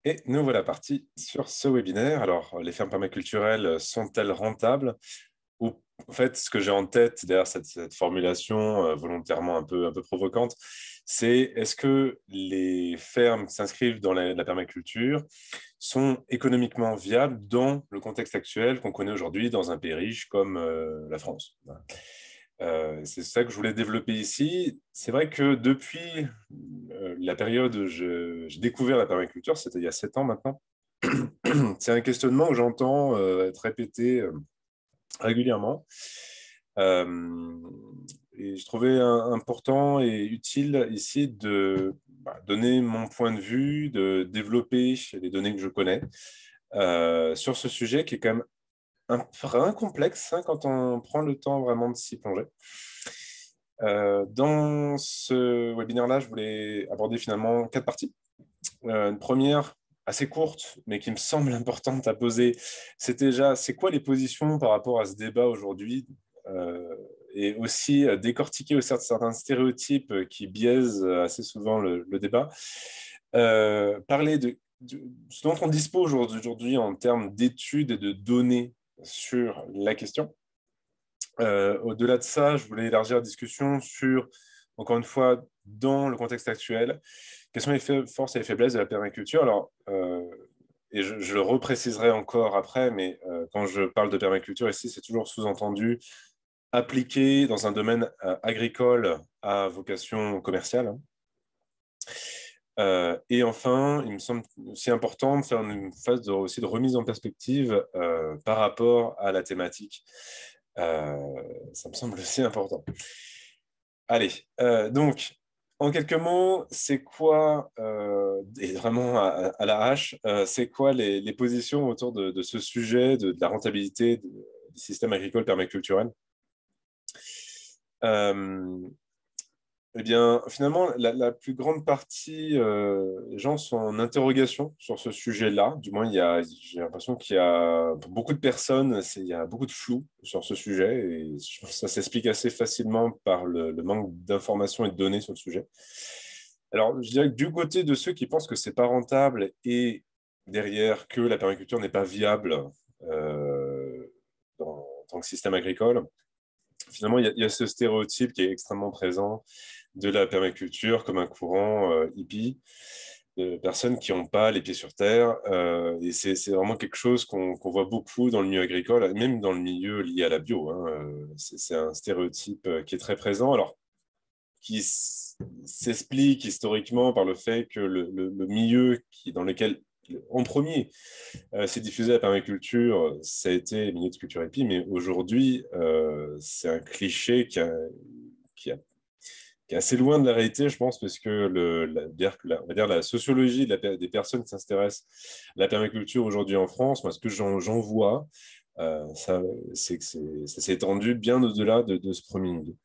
Et nous voilà partis sur ce webinaire. Alors, les fermes permaculturelles sont-elles rentables? Ou en fait, ce que j'ai en tête derrière cette formulation volontairement un peu provocante, c'est est-ce que les fermes qui s'inscrivent dans la permaculture sont économiquement viables dans le contexte actuel qu'on connaît aujourd'hui dans un pays riche comme la France? Voilà. C'est ça que je voulais développer ici. C'est vrai que depuis la période où j'ai découvert la permaculture, c'était il y a 7 ans maintenant, c'est un questionnement que j'entends être répété régulièrement. Euh, et je trouvais important et utile ici de donner mon point de vue, de développer les données que je connais sur ce sujet qui est quand même un complexe hein, quand on prend le temps vraiment de s'y plonger. Dans ce webinaire-là, je voulais aborder finalement 4 parties. Une première, assez courte, mais qui me semble importante à poser, c'est déjà, c'est quoi les positions par rapport à ce débat aujourd'hui et aussi décortiquer aussi certains stéréotypes qui biaisent assez souvent le débat. Parler de ce dont on dispose aujourd'hui en termes d'études et de données sur la question. Au-delà de ça, je voulais élargir la discussion sur, encore une fois, dans le contexte actuel, quelles sont les forces et les faiblesses de la permaculture. Alors, et je le repréciserai encore après, mais quand je parle de permaculture ici, c'est toujours sous-entendu appliqué dans un domaine agricole à vocation commerciale. Et enfin, il me semble aussi important de faire une phase aussi de remise en perspective par rapport à la thématique. Ça me semble aussi important. Allez, donc, en quelques mots, c'est quoi, et vraiment à la hache, c'est quoi les positions autour de ce sujet, de la rentabilité du système agricole permaculturel? Eh bien, finalement, la plus grande partie des gens sont en interrogation sur ce sujet-là. Du moins, j'ai l'impression qu'il y a pour beaucoup de personnes, il y a beaucoup de flou sur ce sujet et je pense que ça s'explique assez facilement par le manque d'informations et de données sur le sujet. Alors, je dirais que du côté de ceux qui pensent que c'est pas rentable et derrière que la permaculture n'est pas viable en tant que système agricole, finalement, il y a ce stéréotype qui est extrêmement présent de la permaculture comme un courant hippie, de personnes qui n'ont pas les pieds sur terre. Et c'est vraiment quelque chose qu'on voit beaucoup dans le milieu agricole, même dans le milieu lié à la bio. Hein. C'est un stéréotype qui est très présent, alors qui s'explique historiquement par le fait que le milieu dans lequel, en premier, c'est diffusé la permaculture, ça a été les milieux de culture épi, mais aujourd'hui, c'est un cliché qui a qui est assez loin de la réalité, je pense, parce que on va dire la sociologie des personnes qui s'intéressent à la permaculture aujourd'hui en France, moi, ce que j'en vois, c'est que ça s'est étendu bien au-delà de ce premier milieu.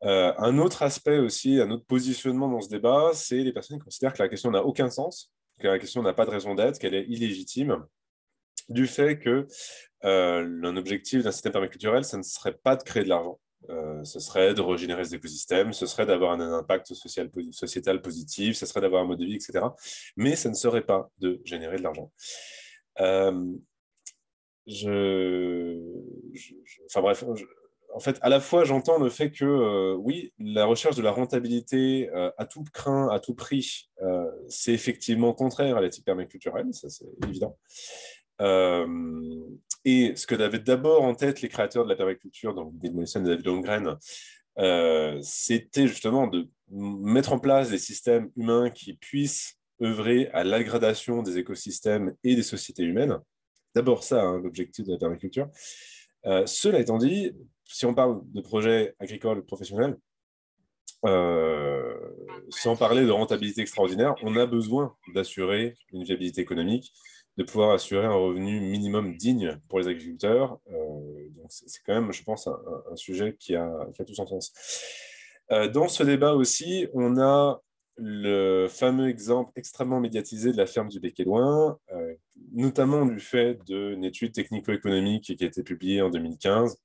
Un autre aspect aussi, un autre positionnement dans ce débat, c'est les personnes qui considèrent que la question n'a aucun sens, que la question n'a pas de raison d'être, qu'elle est illégitime, du fait que un objectif d'un système permaculturel, ça ne serait pas de créer de l'argent. Ce serait de régénérer les écosystèmes, ce serait d'avoir un impact sociétal positif, ce serait d'avoir un mode de vie, etc. Mais ça ne serait pas de générer de l'argent. Euh, enfin bref, en fait, à la fois, j'entends le fait que, oui, la recherche de la rentabilité à tout craint, à tout prix, c'est effectivement contraire à l'éthique permaculturelle, ça c'est évident. Euh, et ce que avaient d'abord en tête les créateurs de la permaculture, donc Bill Mollison et David Holmgren, c'était justement de mettre en place des systèmes humains qui puissent œuvrer à l'aggradation des écosystèmes et des sociétés humaines. D'abord ça, hein, l'objectif de la permaculture. Cela étant dit, si on parle de projets agricoles professionnels, sans parler de rentabilité extraordinaire, on a besoin d'assurer une viabilité économique, de pouvoir assurer un revenu minimum digne pour les agriculteurs. Donc c'est quand même, je pense, un sujet qui a tout son sens. Dans ce débat aussi, on a le fameux exemple extrêmement médiatisé de la ferme du Bec-et-Loing, notamment du fait d'une étude technico-économique qui a été publiée en 2015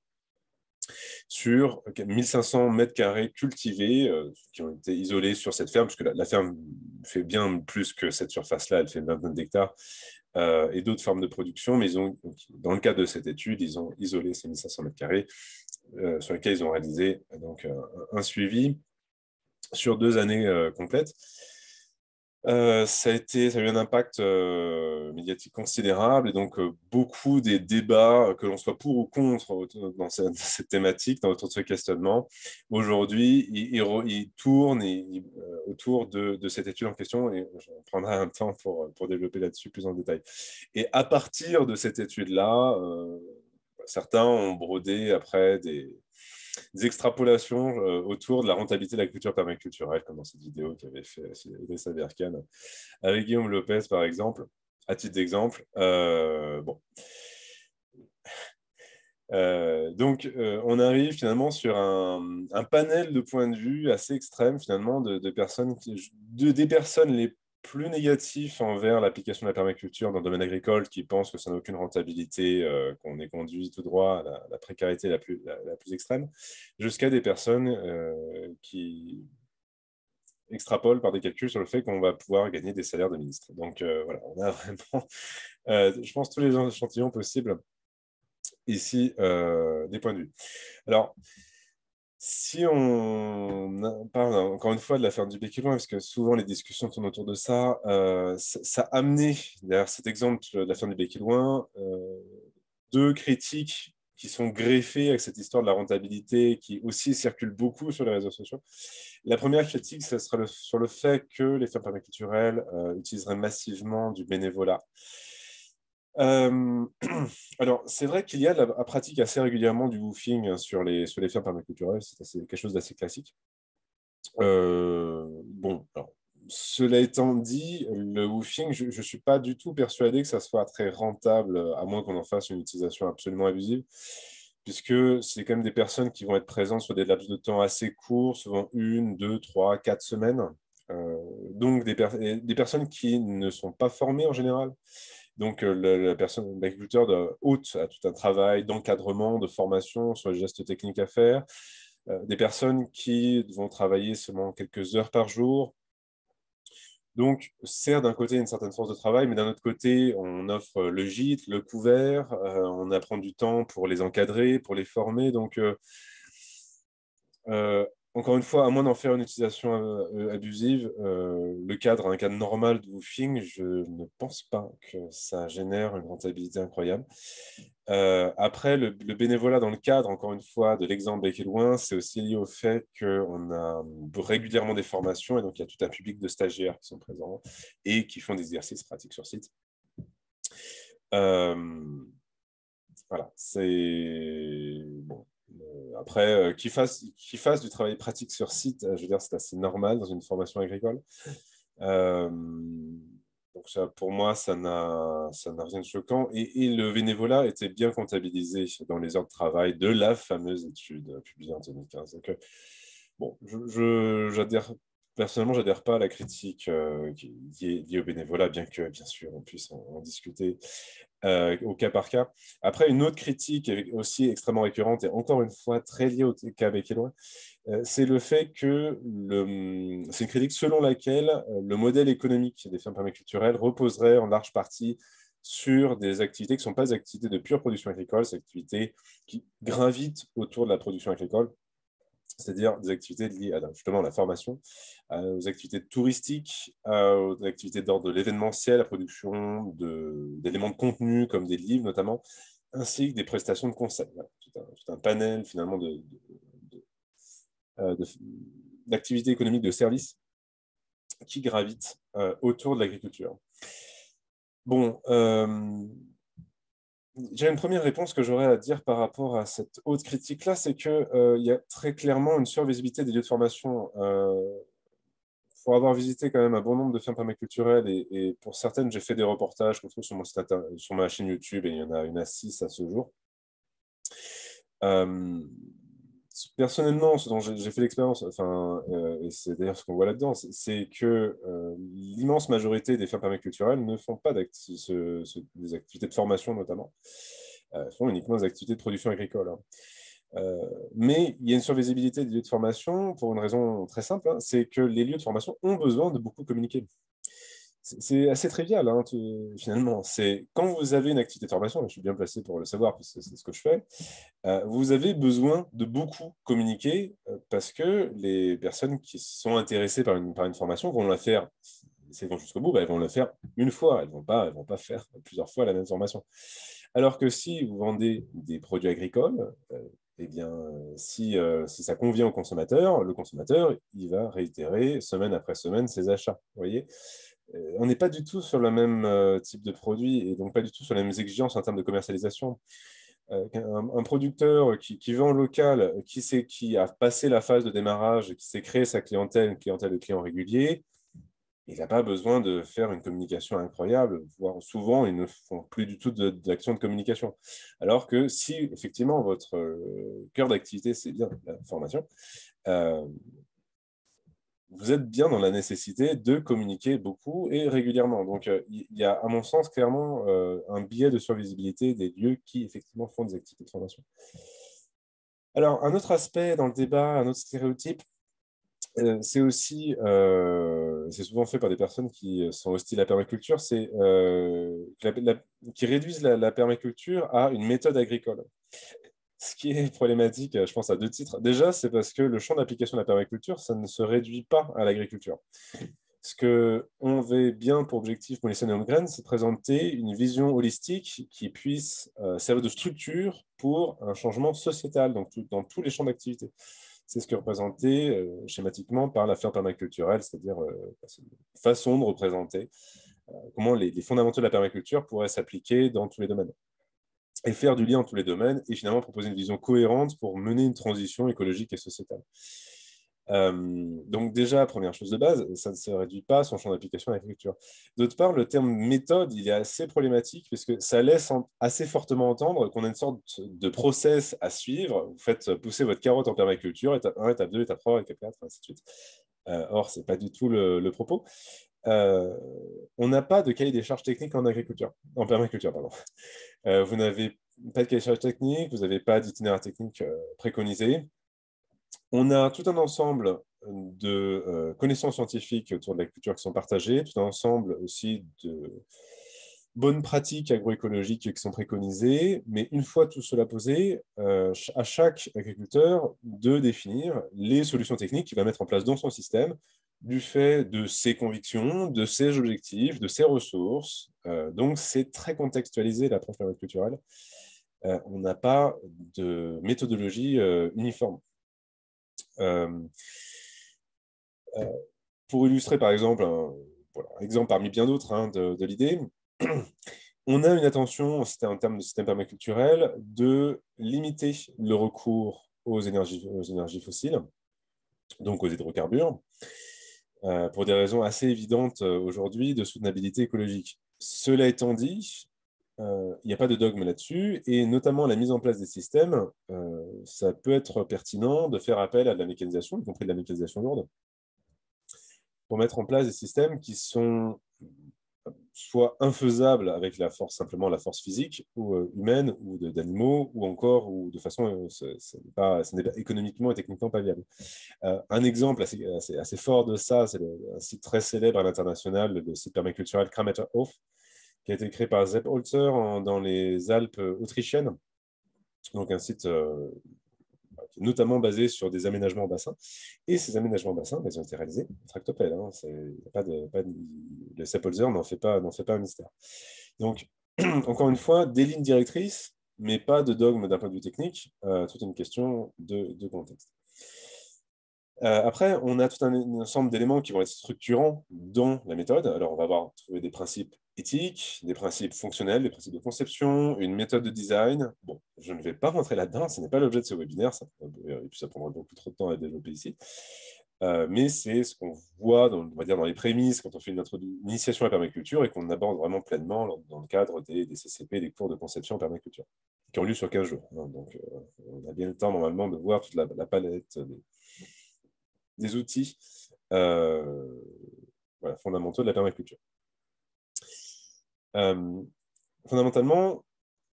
sur 1500 mètres carrés cultivés qui ont été isolés sur cette ferme, puisque la ferme fait bien plus que cette surface-là, elle fait une vingtaine d'hectares, et d'autres formes de production, mais dans le cadre de cette étude, ils ont isolé ces 1500 mètres carrés sur lesquels ils ont réalisé donc, un suivi sur 2 années complètes. Ça a eu un impact médiatique considérable, et donc beaucoup des débats, que l'on soit pour ou contre dans cette thématique, autour de ce questionnement, aujourd'hui, ils tournent autour de cette étude en question, et je prendrai un temps pour développer là-dessus plus en détail. Et à partir de cette étude-là, certains ont brodé après des extrapolations autour de la rentabilité de la culture permaculturelle, comme dans cette vidéo qu'avait fait Idrissa Berkane avec Guillaume Lopez, par exemple, à titre d'exemple. Bon. Donc, on arrive finalement sur un panel de points de vue assez extrême, finalement, des personnes les plus négatifs envers l'application de la permaculture dans le domaine agricole, qui pensent que ça n'a aucune rentabilité, qu'on est conduit tout droit à la précarité la plus extrême, jusqu'à des personnes qui extrapolent par des calculs sur le fait qu'on va pouvoir gagner des salaires de ministre. Donc voilà, on a vraiment, je pense, tous les échantillons possibles ici des points de vue. Alors, si on parle encore une fois de l'affaire du Bec et Loin, parce que souvent les discussions tournent autour de ça, ça a amené, derrière cet exemple de l'affaire du Bec et Loin, deux critiques qui sont greffées avec cette histoire de la rentabilité, qui aussi circule beaucoup sur les réseaux sociaux. La première critique, ce sera sur le fait que les fermes permaculturelles utiliseraient massivement du bénévolat. Alors, c'est vrai qu'il y a la pratique assez régulièrement du woofing sur les fermes permaculturelles, c'est quelque chose d'assez classique. Bon, alors, cela étant dit, le woofing, je ne suis pas du tout persuadé que ça soit très rentable, à moins qu'on en fasse une utilisation absolument abusive, puisque c'est quand même des personnes qui vont être présentes sur des laps de temps assez courts, souvent 1, 2, 3, 4 semaines. Donc, des personnes qui ne sont pas formées en général. Donc, l'agriculteur hôte a tout un travail d'encadrement, de formation sur les gestes techniques à faire. Des personnes qui vont travailler seulement quelques heures par jour. Donc, certes, d'un côté, une certaine force de travail, mais d'un autre côté, on offre le gîte, le couvert, on apprend du temps pour les encadrer, pour les former. Donc, encore une fois, à moins d'en faire une utilisation abusive, un cadre normal de woofing, je ne pense pas que ça génère une rentabilité incroyable. Après, le bénévolat dans le cadre, encore une fois, de l'exemple Bec et Loin, c'est aussi lié au fait qu'on a régulièrement des formations, et donc il y a tout un public de stagiaires qui sont présents et qui font des exercices pratiques sur site. Voilà, c'est bon. Après, qu'ils fassent du travail pratique sur site, je veux dire, c'est assez normal dans une formation agricole. Donc ça, pour moi, ça n'a rien de choquant. Et le bénévolat était bien comptabilisé dans les heures de travail de la fameuse étude publiée en 2015. Donc, bon, personnellement, j'adhère pas à la critique qui est liée au bénévolat, bien que, bien sûr, on puisse en discuter au cas par cas. Après, une autre critique aussi extrêmement récurrente, et encore une fois très liée au cas Bec et Loin, c'est le fait que c'est une critique selon laquelle le modèle économique des fermes permaculturelles reposerait en large partie sur des activités qui ne sont pas des activités de pure production agricole, c'est activités qui gravitent autour de la production agricole, c'est-à-dire des activités liées à justement la formation, aux activités touristiques, aux activités d'ordre de l'événementiel, la production d'éléments de contenu comme des livres notamment, ainsi que des prestations de conseil. Voilà, tout un panel finalement d'activités économiques de services qui gravitent autour de l'agriculture. Bon, j'ai une première réponse que j'aurais à dire par rapport à cette haute critique-là, c'est qu'il y a très clairement une survisibilité des lieux de formation. Pour avoir visité quand même un bon nombre de fermes permaculturelles, et pour certaines, j'ai fait des reportages qu'on trouve sur ma chaîne YouTube, et il y en a une à 6 à ce jour. Personnellement, ce dont j'ai fait l'expérience, et c'est d'ailleurs ce qu'on voit là-dedans, c'est que l'immense majorité des fermes permaculturelles ne font pas des activités de formation notamment, font uniquement des activités de production agricole. Hein. Mais il y a une survisibilité des lieux de formation pour une raison très simple, hein, c'est que les lieux de formation ont besoin de beaucoup communiquer. C'est assez trivial, hein, finalement. C'est quand vous avez une activité de formation, et je suis bien placé pour le savoir, parce que c'est ce que je fais, vous avez besoin de beaucoup communiquer parce que les personnes qui sont intéressées par une formation vont la faire, si elles vont jusqu'au bout, bah, elles vont le faire une fois, elles vont pas faire plusieurs fois la même formation. Alors que si vous vendez des produits agricoles, eh bien, si ça convient au consommateur, le consommateur, il va réitérer semaine après semaine ses achats. Vous voyez, on n'est pas du tout sur le même type de produit et donc pas du tout sur les mêmes exigences en termes de commercialisation. Un producteur qui vend local, qui a passé la phase de démarrage, qui s'est créé sa clientèle, une clientèle de clients réguliers, il n'a pas besoin de faire une communication incroyable, voire souvent, ils ne font plus du tout d'action de communication. Alors que si, effectivement, votre cœur d'activité, c'est bien la formation, euh, vous êtes bien dans la nécessité de communiquer beaucoup et régulièrement. Donc, il y a, à mon sens, clairement un biais de survisibilité des lieux qui, effectivement, font des activités de formation. Alors, un autre aspect dans le débat, un autre stéréotype, c'est aussi, c'est souvent fait par des personnes qui sont hostiles à la permaculture, c'est qui réduisent la permaculture à une méthode agricole. Ce qui est problématique, je pense, à deux titres. Déjà, c'est parce que le champ d'application de la permaculture, ça ne se réduit pas à l'agriculture. Ce qu'on veut bien pour objectif Mollison et Holmgren, c'est présenter une vision holistique qui puisse servir de structure pour un changement sociétal donc dans tous les champs d'activité. C'est ce qui est représenté schématiquement par la ferme permaculturelle, c'est-à-dire une façon de représenter comment les fondamentaux de la permaculture pourraient s'appliquer dans tous les domaines et faire du lien entre tous les domaines et finalement proposer une vision cohérente pour mener une transition écologique et sociétale. Donc déjà, première chose de base, ça ne se réduit pas à son champ d'application à l'agriculture. D'autre part, le terme méthode, il est assez problématique parce que ça laisse assez fortement entendre qu'on a une sorte de process à suivre. Vous faites pousser votre carotte en permaculture, étape 1, étape 2, étape 3, étape 4, ainsi de suite. Or, ce n'est pas du tout le propos. On n'a pas de cahier des charges techniques en permaculture, pardon. Vous n'avez pas de cahier des charges technique, vous n'avez pas d'itinéraire technique préconisé. On a tout un ensemble de connaissances scientifiques autour de la culture qui sont partagées, tout un ensemble aussi de bonnes pratiques agroécologiques qui sont préconisées, mais une fois tout cela posé, à chaque agriculteur de définir les solutions techniques qu'il va mettre en place dans son système, du fait de ses convictions, de ses objectifs, de ses ressources. Donc, c'est très contextualisé l'approche permaculturelle. On n'a pas de méthodologie uniforme. Euh, pour illustrer, par exemple, un exemple parmi bien d'autres hein, de l'idée, on a une attention, en termes de système permaculturel, de limiter le recours aux énergies fossiles, donc aux hydrocarbures, pour des raisons assez évidentes aujourd'hui de soutenabilité écologique. Cela étant dit, il n'y a pas de dogme là-dessus, et notamment la mise en place des systèmes, ça peut être pertinent de faire appel à de la mécanisation, y compris de la mécanisation lourde, pour mettre en place des systèmes qui sont soit infaisables avec la force, simplement la force physique ou humaine ou d'animaux, ou encore ou de façon, ce n'est pas économiquement et techniquement pas viable. Un exemple assez fort de ça, c'est un site très célèbre à l'international, le site permaculturel Krameterhof, qui a été créé par Sepp Holzer dans les Alpes autrichiennes. Donc un site qui est notamment basé sur des aménagements en bassin. Et ces aménagements en bassin, ils ont été réalisés tractopelle. Hein, le Sepp Holzer n'en fait pas un mystère. Donc, encore une fois, des lignes directrices, mais pas de dogme d'un point de vue technique, toute une question de contexte. Après, on a tout un ensemble d'éléments qui vont être structurants dans la méthode. Alors, on va trouver des principes éthiques, des principes fonctionnels, des principes de conception, une méthode de design. Bon, je ne vais pas rentrer là-dedans, ce n'est pas l'objet de ce webinaire, et puis ça prendra beaucoup trop de temps à développer ici. Mais c'est ce qu'on voit, on va dire, dans les prémices quand on fait une initiation à la permaculture et qu'on aborde vraiment pleinement dans le cadre des CCP, des cours de conception en permaculture, qui ont lieu sur 15 jours. Hein, donc, on a bien le temps, normalement, de voir toute la palette des outils fondamentaux de la permaculture. Fondamentalement,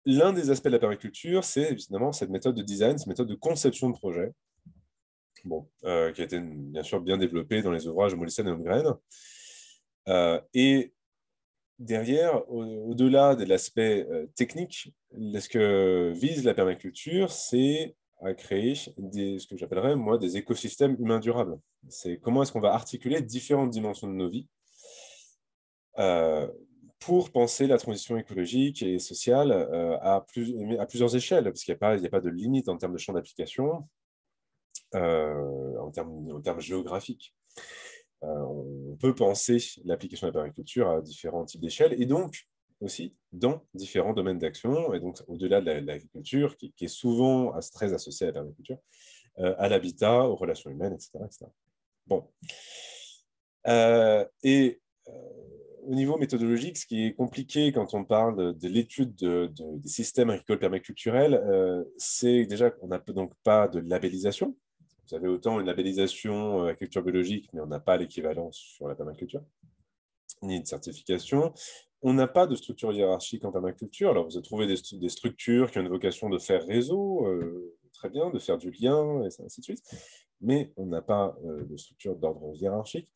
l'un des aspects de la permaculture, c'est évidemment cette méthode de design, cette méthode de conception de projet, bon, qui a été bien sûr bien développée dans les ouvrages de Mollison et Holmgren. Et derrière, au-delà de l'aspect technique, ce que vise la permaculture, c'est à créer ce que j'appellerais, moi, des écosystèmes humains durables. C'est comment est-ce qu'on va articuler différentes dimensions de nos vies pour penser la transition écologique et sociale à plusieurs échelles, parce qu'il n'y a pas de limite en termes de champ d'application, en termes géographiques. On peut penser l'application de la permaculture à différents types d'échelles et donc aussi dans différents domaines d'action, et donc au-delà de l'agriculture, qui est souvent très associée à la permaculture, à l'habitat, aux relations humaines, etc. etc. Bon. Et au niveau méthodologique, ce qui est compliqué quand on parle de l'étude des systèmes agricoles permaculturels, c'est déjà qu'on n'a donc pas de labellisation. Vous avez autant une labellisation agriculture biologique, mais on n'a pas l'équivalence sur la permaculture, ni de certification. On n'a pas de structure hiérarchique en permaculture. Alors, vous avez trouvé des structures qui ont une vocation de faire réseau, très bien, de faire du lien, et ainsi de suite. Mais on n'a pas de structure d'ordre hiérarchique.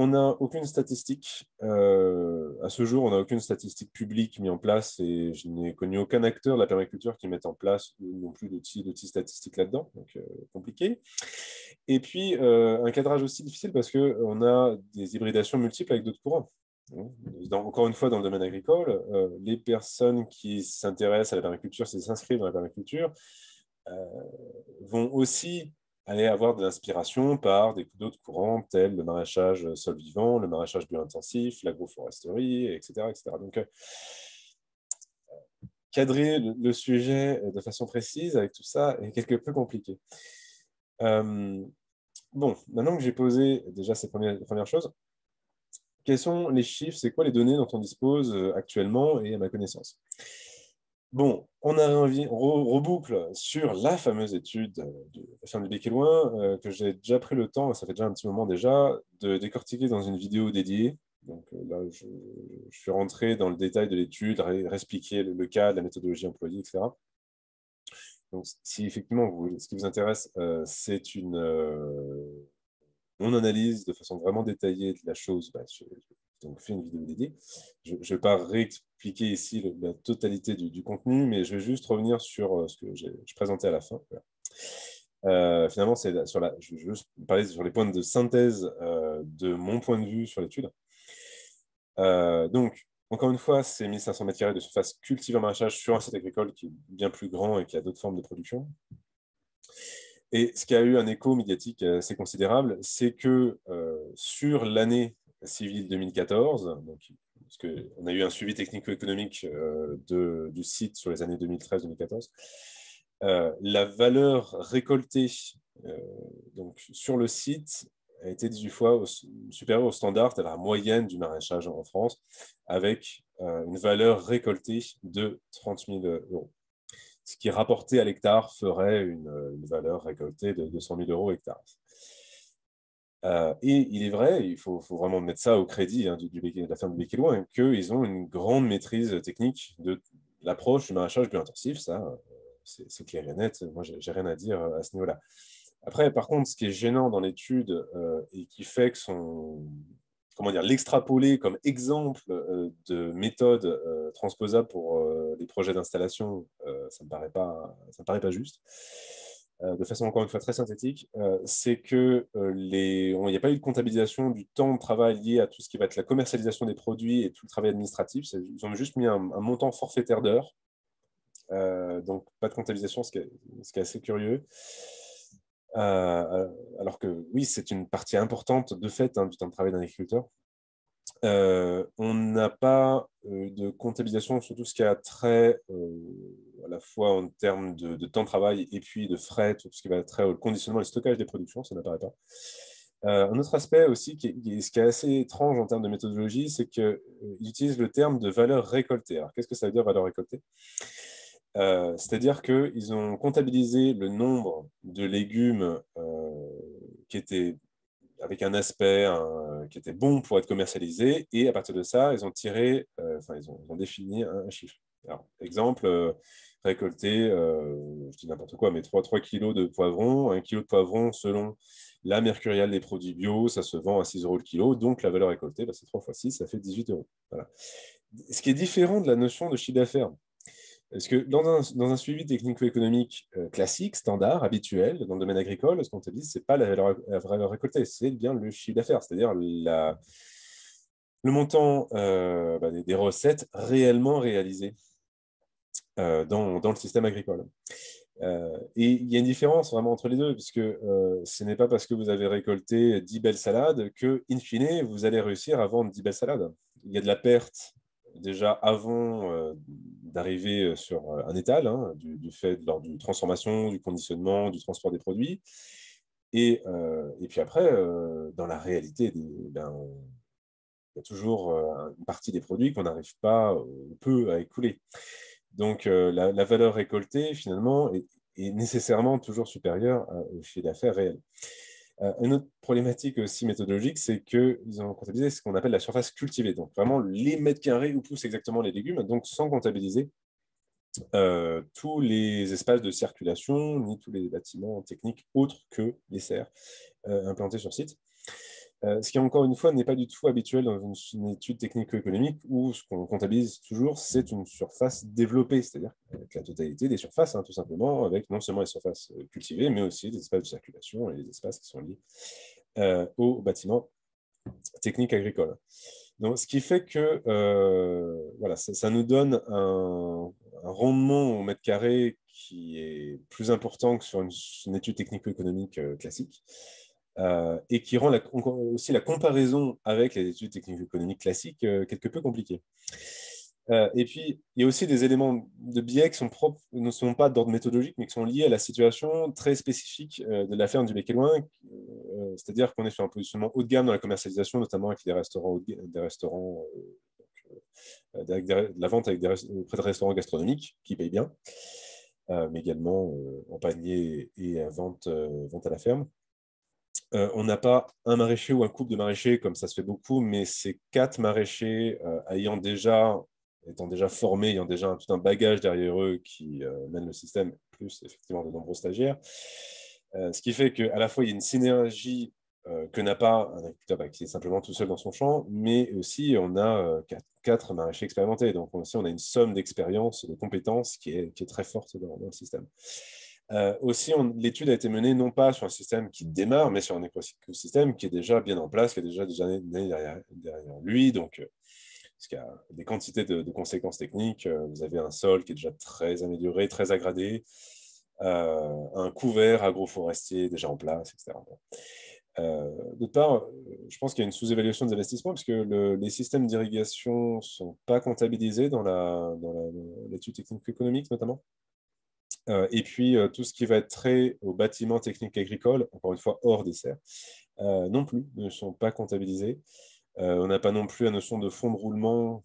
On n'a aucune statistique. À ce jour, on n'a aucune statistique publique mise en place et je n'ai connu aucun acteur de la permaculture qui mette en place non plus d'outils statistiques là-dedans. Donc, compliqué. Et puis, un cadrage aussi difficile parce qu'on a des hybridations multiples avec d'autres courants. Encore une fois, dans le domaine agricole, les personnes qui s'intéressent à la permaculture, qui s'inscrivent dans la permaculture, vont aussi aller avoir de l'inspiration par d'autres courants tels le maraîchage sol vivant, le maraîchage bio-intensif, l'agroforesterie, etc., etc. Donc, cadrer le sujet de façon précise avec tout ça est quelque peu compliqué. Bon, maintenant que j'ai posé déjà ces premières choses, quels sont les chiffres, c'est quoi les données dont on dispose actuellement et à ma connaissance? Bon, on reboucle sur la fameuse étude de la firme du Bec et Loin, que j'ai déjà pris le temps, ça fait déjà un petit moment déjà, de décortiquer dans une vidéo dédiée. Donc là, je suis rentré dans le détail de l'étude, réexpliquer le cas, la méthodologie employée, etc. Donc, si effectivement, ce qui vous intéresse, c'est mon analyse de façon vraiment détaillée de la chose, bah, donc fait une vidéo dédiée. Je ne vais pas réexpliquer ici la totalité du contenu, mais je vais juste revenir sur ce que je présentais à la fin. Voilà. Finalement, je vais juste parler sur les points de synthèse de mon point de vue sur l'étude. Donc, encore une fois, c'est 1500 m² de surface cultivée en maraîchage sur un site agricole qui est bien plus grand et qui a d'autres formes de production. Et ce qui a eu un écho médiatique assez considérable, c'est que sur l'année civile 2014, donc, parce qu'on a eu un suivi technico-économique du site sur les années 2013-2014, la valeur récoltée donc, sur le site a été 18 fois supérieure au standard, c'est-à-dire à la moyenne du maraîchage en France, avec une valeur récoltée de 30 000 euros. Ce qui, rapporté à l'hectare, ferait une valeur récoltée de 200 000 euros hectare. Et il est vrai, il faut vraiment mettre ça au crédit de la ferme du Bec et Loin, qu'ils ont une grande maîtrise technique de l'approche du maraîchage bio-intensif. Ça, c'est clair et net. Moi, j'ai rien à dire à ce niveau-là. Après, par contre, ce qui est gênant dans l'étude et qui fait que l'extrapoler comme exemple de méthode transposable pour les projets d'installation, ça me paraît pas juste. De façon encore une fois très synthétique, c'est que il n'y a pas eu de comptabilisation du temps de travail lié à tout ce qui va être la commercialisation des produits et tout le travail administratif. Ils ont juste mis un montant forfaitaire d'heures. Donc pas de comptabilisation, ce qui est assez curieux. Alors que oui, c'est une partie importante de fait du temps de travail d'un agriculteur. On n'a pas de comptabilisation sur tout ce qui a trait à la fois en termes de temps de travail et puis de frais, tout ce qui va être trait au conditionnement et au stockage des productions, ça n'apparaît pas. Un autre aspect aussi, ce qui est assez étrange en termes de méthodologie, c'est qu'ils utilisent le terme de valeur récoltée. Alors, qu'est-ce que ça veut dire valeur récoltée? C'est-à-dire qu'ils ont comptabilisé le nombre de légumes qui étaient avec un aspect qui était bon pour être commercialisé, et à partir de ça, ils ont défini un chiffre. Alors, exemple, récolter, je dis n'importe quoi, mais 3 kilos de poivrons. 1 kilo de poivrons, selon la mercuriale des produits bio, ça se vend à 6 euros le kilo. Donc, la valeur récoltée, c'est 3 fois 6, ça fait 18 euros. Voilà. Ce qui est différent de la notion de chiffre d'affaires. Parce que dans un suivi technico-économique classique, standard, habituel, dans le domaine agricole, ce qu'on te dit, ce n'est pas la valeur récoltée, c'est bien le chiffre d'affaires, c'est-à-dire le montant des recettes réellement réalisées dans le système agricole. Et il y a une différence vraiment entre les deux, puisque ce n'est pas parce que vous avez récolté 10 belles salades que, in fine, vous allez réussir à vendre 10 belles salades. Il y a de la perte déjà avant d'arriver sur un étal, hein, du fait lors du transformation, du conditionnement, du transport des produits. Et puis après, dans la réalité, il y a toujours une partie des produits qu'on n'arrive pas ou peu à écouler. Donc, la valeur récoltée, finalement, est nécessairement toujours supérieure au chiffre d'affaires réel. Une autre problématique aussi méthodologique, c'est qu'ils ont comptabilisé ce qu'on appelle la surface cultivée. Donc, vraiment les mètres carrés où poussent exactement les légumes, donc sans comptabiliser tous les espaces de circulation, ni tous les bâtiments techniques autres que les serres implantés sur site. Ce qui, encore une fois, n'est pas du tout habituel dans une étude technico-économique où ce qu'on comptabilise toujours, c'est une surface développée, c'est-à-dire avec la totalité des surfaces, hein, tout simplement, avec non seulement les surfaces cultivées, mais aussi des espaces de circulation et les espaces qui sont liés aux bâtiments techniques agricoles. Donc, ce qui fait que voilà, ça nous donne un rendement au mètre carré qui est plus important que sur une étude technico-économique classique. Et qui rend aussi la comparaison avec les études technico-économiques classiques quelque peu compliquée. Et puis, il y a aussi des éléments de biais qui sont propres, ne sont pas d'ordre méthodologique, mais qui sont liés à la situation très spécifique de la ferme du Bec et Loing. C'est-à-dire qu'on est sur un positionnement haut de gamme dans la commercialisation, notamment avec des restaurants, avec de la vente auprès de restaurants gastronomiques qui payent bien, mais également en panier et à vente à la ferme. On n'a pas un maraîcher ou un couple de maraîchers comme ça se fait beaucoup, mais c'est 4 maraîchers étant déjà formés, ayant déjà tout un bagage derrière eux qui mènent le système, plus effectivement de nombreux stagiaires. Ce qui fait qu'à la fois, il y a une synergie que n'a pas un agriculteur qui est simplement tout seul dans son champ, mais aussi on a 4 maraîchers expérimentés. Donc aussi, on a une somme d'expérience, de compétences qui est très forte dans le système. Aussi, l'étude a été menée non pas sur un système qui démarre, mais sur un écosystème qui est déjà bien en place, qui a déjà des années derrière lui. Donc, parce qu'il y a des quantités de conséquences techniques. Vous avez un sol qui est déjà très amélioré, très agradé, un couvert agroforestier déjà en place, etc. D'autre part, je pense qu'il y a une sous-évaluation des investissements, puisque les systèmes d'irrigation ne sont pas comptabilisés dans l'étude technique-économique, notamment. Et puis, tout ce qui va être trait aux bâtiments techniques agricoles, encore une fois, hors des serres, non plus, ne sont pas comptabilisés. On n'a pas non plus la notion de fonds de roulement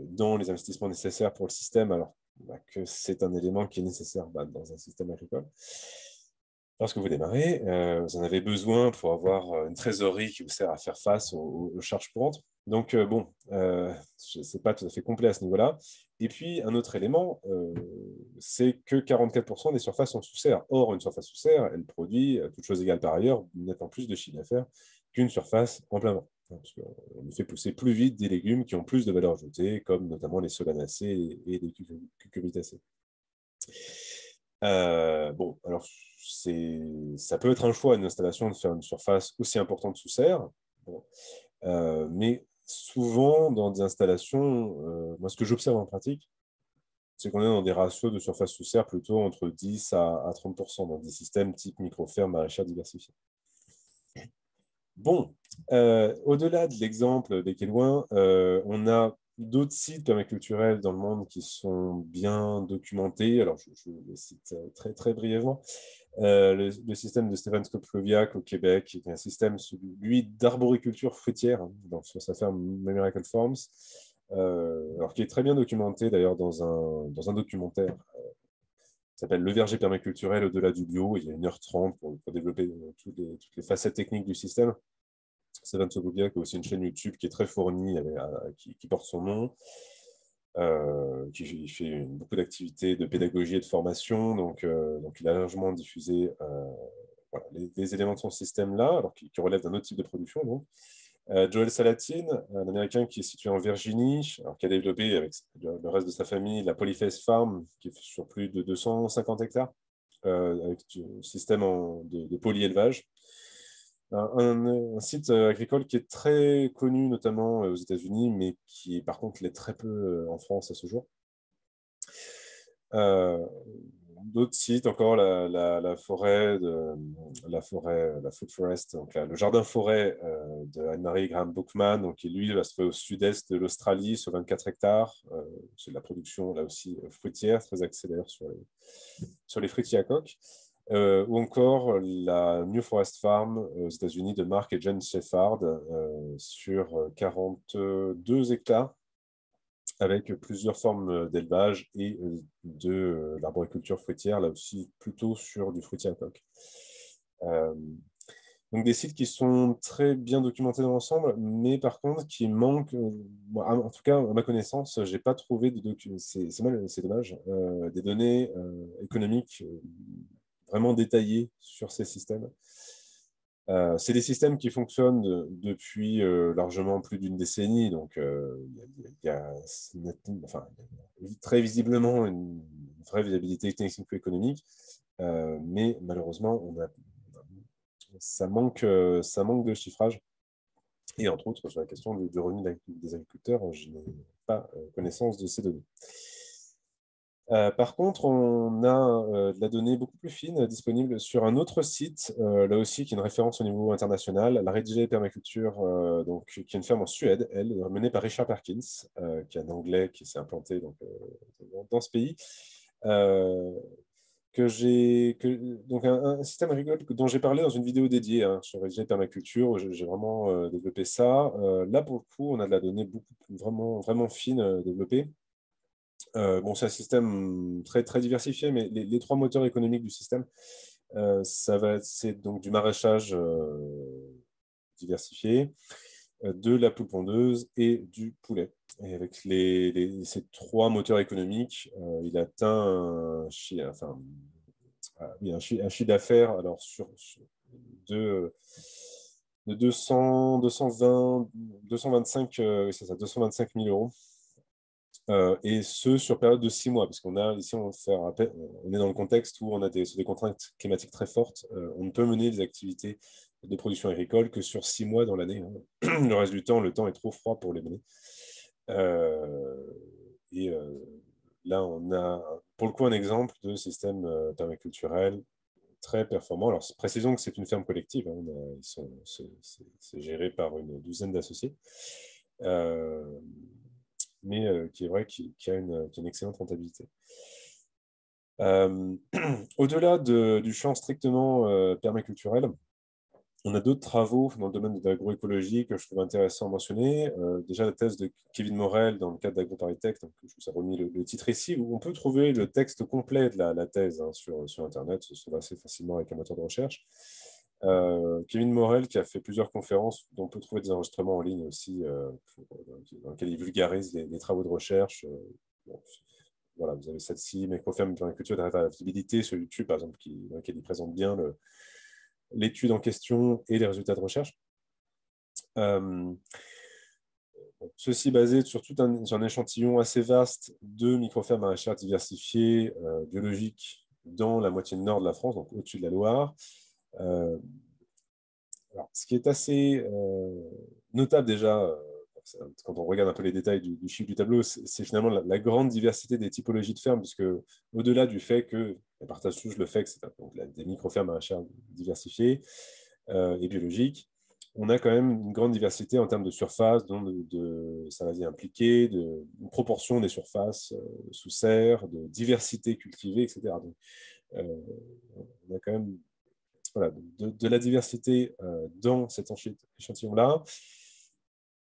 dans les investissements nécessaires pour le système, alors que c'est un élément qui est nécessaire dans un système agricole. Lorsque vous démarrez, vous en avez besoin pour avoir une trésorerie qui vous sert à faire face aux charges courantes. Donc, ce n'est pas tout à fait complet à ce niveau-là. Et puis, un autre élément, c'est que 44% des surfaces sont sous serre. Or, une surface sous serre, elle produit, toutes choses égales par ailleurs, nettement plus de chiffre d'affaires qu'une surface en plein vent. Parce qu'on nous fait pousser plus vite des légumes qui ont plus de valeur ajoutée, comme notamment les solanacées et les cucurbitacées. Bon, alors ça peut être un choix, une installation, de faire une surface aussi importante sous serre, bon. Mais souvent dans des installations, moi ce que j'observe en pratique, c'est qu'on est dans des ratios de surface sous serre plutôt entre 10 à 30% dans des systèmes type micro-ferme maraîchère diversifiée. Bon, au-delà de l'exemple Bec et Loing, on a d'autres sites permaculturels dans le monde qui sont bien documentés. Alors, je les cite très, très brièvement. Le système de Stefan Skoplowiak au Québec, qui est un système, lui, d'arboriculture fruitière, hein, sur sa ferme Miracle Farms, alors qui est très bien documenté d'ailleurs dans un documentaire qui s'appelle Le verger permaculturel au-delà du bio. Il y a 1h30 pour développer toutes les facettes techniques du système. Stefan Skoplowiak a aussi une chaîne YouTube qui est très fournie, qui porte son nom. qui fait beaucoup d'activités de pédagogie et de formation, donc il a largement diffusé voilà, les éléments de son système-là, alors qui relèvent d'un autre type de production. Donc. Joel Salatin, un Américain qui est situé en Virginie, alors qui a développé avec le reste de sa famille la Polyface Farm, qui est sur plus de 250 hectares, avec un système de polyélevage. Un site agricole qui est très connu, notamment aux États-Unis, mais qui, par contre, l'est très peu en France à ce jour. D'autres sites, encore la forêt, la food forest, donc le jardin forêt de Anne-Marie Graham Bookman, donc, qui lui va se faire au sud-est de l'Australie, sur 24 hectares. C'est de la production là aussi fruitière, très axée d'ailleurs sur les fruitiers à coque. Ou encore la New Forest Farm aux États-Unis de Mark et Jen Sheffard sur 42 hectares, avec plusieurs formes d'élevage et de l'arboriculture fruitière, là aussi plutôt sur du fruitier à coque. Donc des sites qui sont très bien documentés dans l'ensemble, mais par contre qui manquent, en tout cas à ma connaissance, j'ai pas trouvé de c'est dommage, des données économiques vraiment détaillées sur ces systèmes. C'est des systèmes qui fonctionnent depuis largement plus d'une décennie, donc il y a enfin, très visiblement une vraie viabilité technico-économique, mais malheureusement, ça manque de chiffrage. Et entre autres, sur la question du revenu des agriculteurs, je n'ai pas connaissance de ces données. Par contre, on a de la donnée beaucoup plus fine disponible sur un autre site, là aussi, qui est une référence au niveau international, la Redigé Permaculture, donc, qui est une ferme en Suède, elle, menée par Richard Perkins, qui est un Anglais qui s'est implanté donc, dans ce pays. Donc un système rigole dont j'ai parlé dans une vidéo dédiée sur Redigé Permaculture, où j'ai vraiment développé ça. Là, pour le coup, on a de la donnée beaucoup plus, vraiment fine développée. Bon, c'est un système très, très diversifié, mais les trois moteurs économiques du système, c'est donc du maraîchage diversifié, de la poule pondeuse et du poulet. Et avec ces trois moteurs économiques, il atteint un chiffre d'affaires alors de, de 225, c'est ça, 225 000 euros. Et ce sur période de 6 mois, parce qu'on a ici, on est dans le contexte où on a des contraintes climatiques très fortes. On ne peut mener des activités de production agricole que sur 6 mois dans l'année. Le reste du temps, le temps est trop froid pour les mener. Et là, on a pour le coup un exemple de système permaculturel très performant. Alors, précisons que c'est une ferme collective. C'est géré par une douzaine d'associés. Mais qui est vrai qui a une excellente rentabilité. Au-delà du champ strictement permaculturel, on a d'autres travaux dans le domaine de l'agroécologie que je trouve intéressant à mentionner. Déjà, la thèse de Kevin Morel dans le cadre d'AgroParisTech, donc je vous ai remis le titre ici, où on peut trouver le texte complet de la thèse sur Internet, ça se trouve assez facilement avec un moteur de recherche. Kevin Morel qui a fait plusieurs conférences dont on peut trouver des enregistrements en ligne aussi dans lesquels il vulgarise les travaux de recherche. Bon, voilà, vous avez celle-ci, Microferme Permaculture de réversibilité sur YouTube, par exemple, dans laquelle il présente bien l'étude en question et les résultats de recherche. Ceci basé sur tout un échantillon assez vaste de microfermes maraîchères diversifiées, biologiques, dans la moitié nord de la France, donc au-dessus de la Loire. Alors, ce qui est assez notable déjà, quand on regarde un peu les détails du chiffre du tableau, c'est finalement la grande diversité des typologies de fermes, puisque au-delà du fait que, et partage souche le fait que c'est des micro-fermes maraîchères diversifiées et biologiques, on a quand même une grande diversité en termes de surface, de saladiers impliqués, de proportion des surfaces sous serre, de diversité cultivée, etc. Donc, on a quand même voilà, de la diversité dans cet échantillon-là.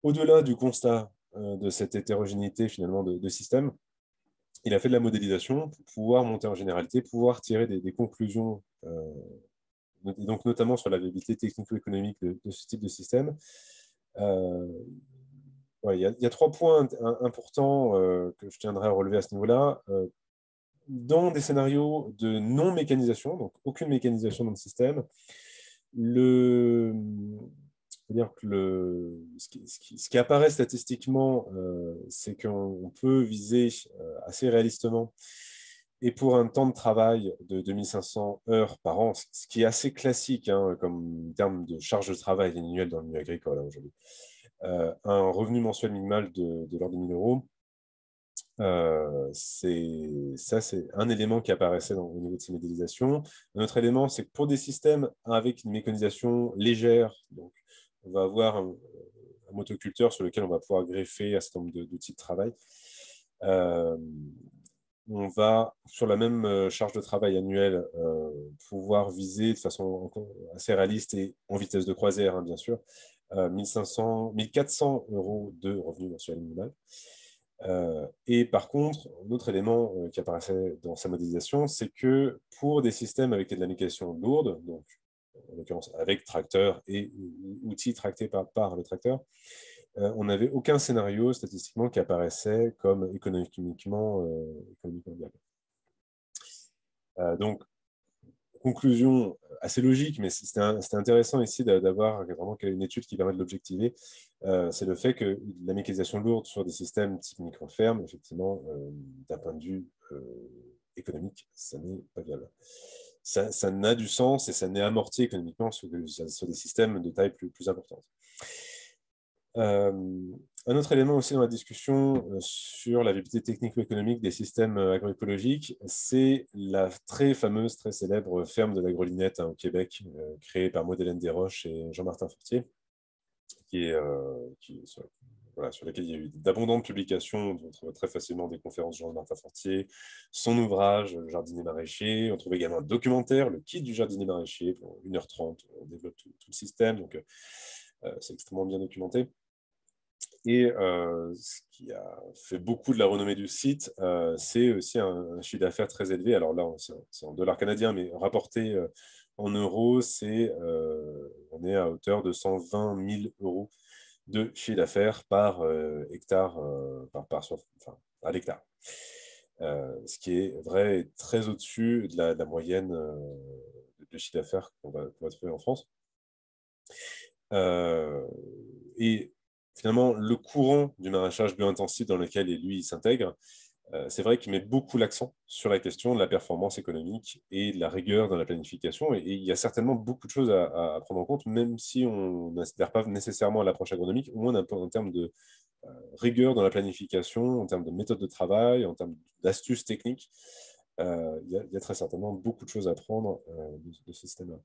Au-delà du constat de cette hétérogénéité finalement de systèmes, il a fait de la modélisation pour pouvoir monter en généralité, pouvoir tirer des conclusions, donc notamment sur la viabilité technico-économique de ce type de système. y a 3 points importants que je tiendrais à relever à ce niveau-là. Dans des scénarios de non-mécanisation, donc aucune mécanisation dans le système, c'est-à-dire que ce qui apparaît statistiquement, c'est qu'on peut viser assez réalistement, et pour un temps de travail de 2500 heures par an, ce qui est assez classique hein, comme terme de charge de travail annuelle dans le milieu agricole hein, aujourd'hui, un revenu mensuel minimal de l'ordre de 1 000 euros. C'est un élément qui apparaissait au niveau de ces modélisations. Un autre élément, c'est que pour des systèmes avec une mécanisation légère, donc on va avoir un motoculteur sur lequel on va pouvoir greffer un certain nombre d'outils de travail. On va, sur la même charge de travail annuelle, pouvoir viser de façon assez réaliste et en vitesse de croisière, hein, bien sûr, 1400 euros de revenu mensuel minimal. Et par contre, un autre élément qui apparaissait dans sa modélisation, c'est que pour des systèmes avec de la mécanisation lourde, donc en l'occurrence avec tracteur et outils tractés par le tracteur, on n'avait aucun scénario statistiquement qui apparaissait comme économiquement viable. Donc, conclusion assez logique, mais c'était intéressant ici d'avoir vraiment une étude qui permet de l'objectiver. C'est le fait que la mécanisation lourde sur des systèmes type micro-ferme, effectivement, d'un point de vue économique, ça n'est pas viable. Ça n'a du sens et ça n'est amorti économiquement sur des systèmes de taille plus importante. Un autre élément aussi dans la discussion sur la viabilité technico-économique des systèmes agroécologiques, c'est la très fameuse, très célèbre ferme de l'Agrolinette hein, au Québec, créée par Maud Hélène Desroches et Jean-Martin Fortier, sur laquelle il y a eu d'abondantes publications. On trouve très facilement des conférences de Jean-Martin Fortier, son ouvrage Le jardinier maraîcher. On trouve également un documentaire, Le kit du jardinier maraîcher, pour 1h30. On développe tout le système, donc c'est extrêmement bien documenté. Et ce qui a fait beaucoup de la renommée du site, c'est aussi un chiffre d'affaires très élevé. Alors là, c'est en dollars canadiens, mais rapporté en euros, on est à hauteur de 120 000 euros de chiffre d'affaires par hectare, à l'hectare. Ce qui est vrai est très au-dessus de la moyenne de chiffre d'affaires qu'on va trouver en France. Et finalement, le courant du maraîchage bio-intensif dans lequel lui il s'intègre, c'est vrai qu'il met beaucoup l'accent sur la question de la performance économique et de la rigueur dans la planification. Et il y a certainement beaucoup de choses à prendre en compte, même si on n'adhère pas nécessairement à l'approche agronomique, au moins en termes de rigueur dans la planification, en termes de méthode de travail, en termes d'astuces techniques. Il y a très certainement beaucoup de choses à prendre de ce système-là.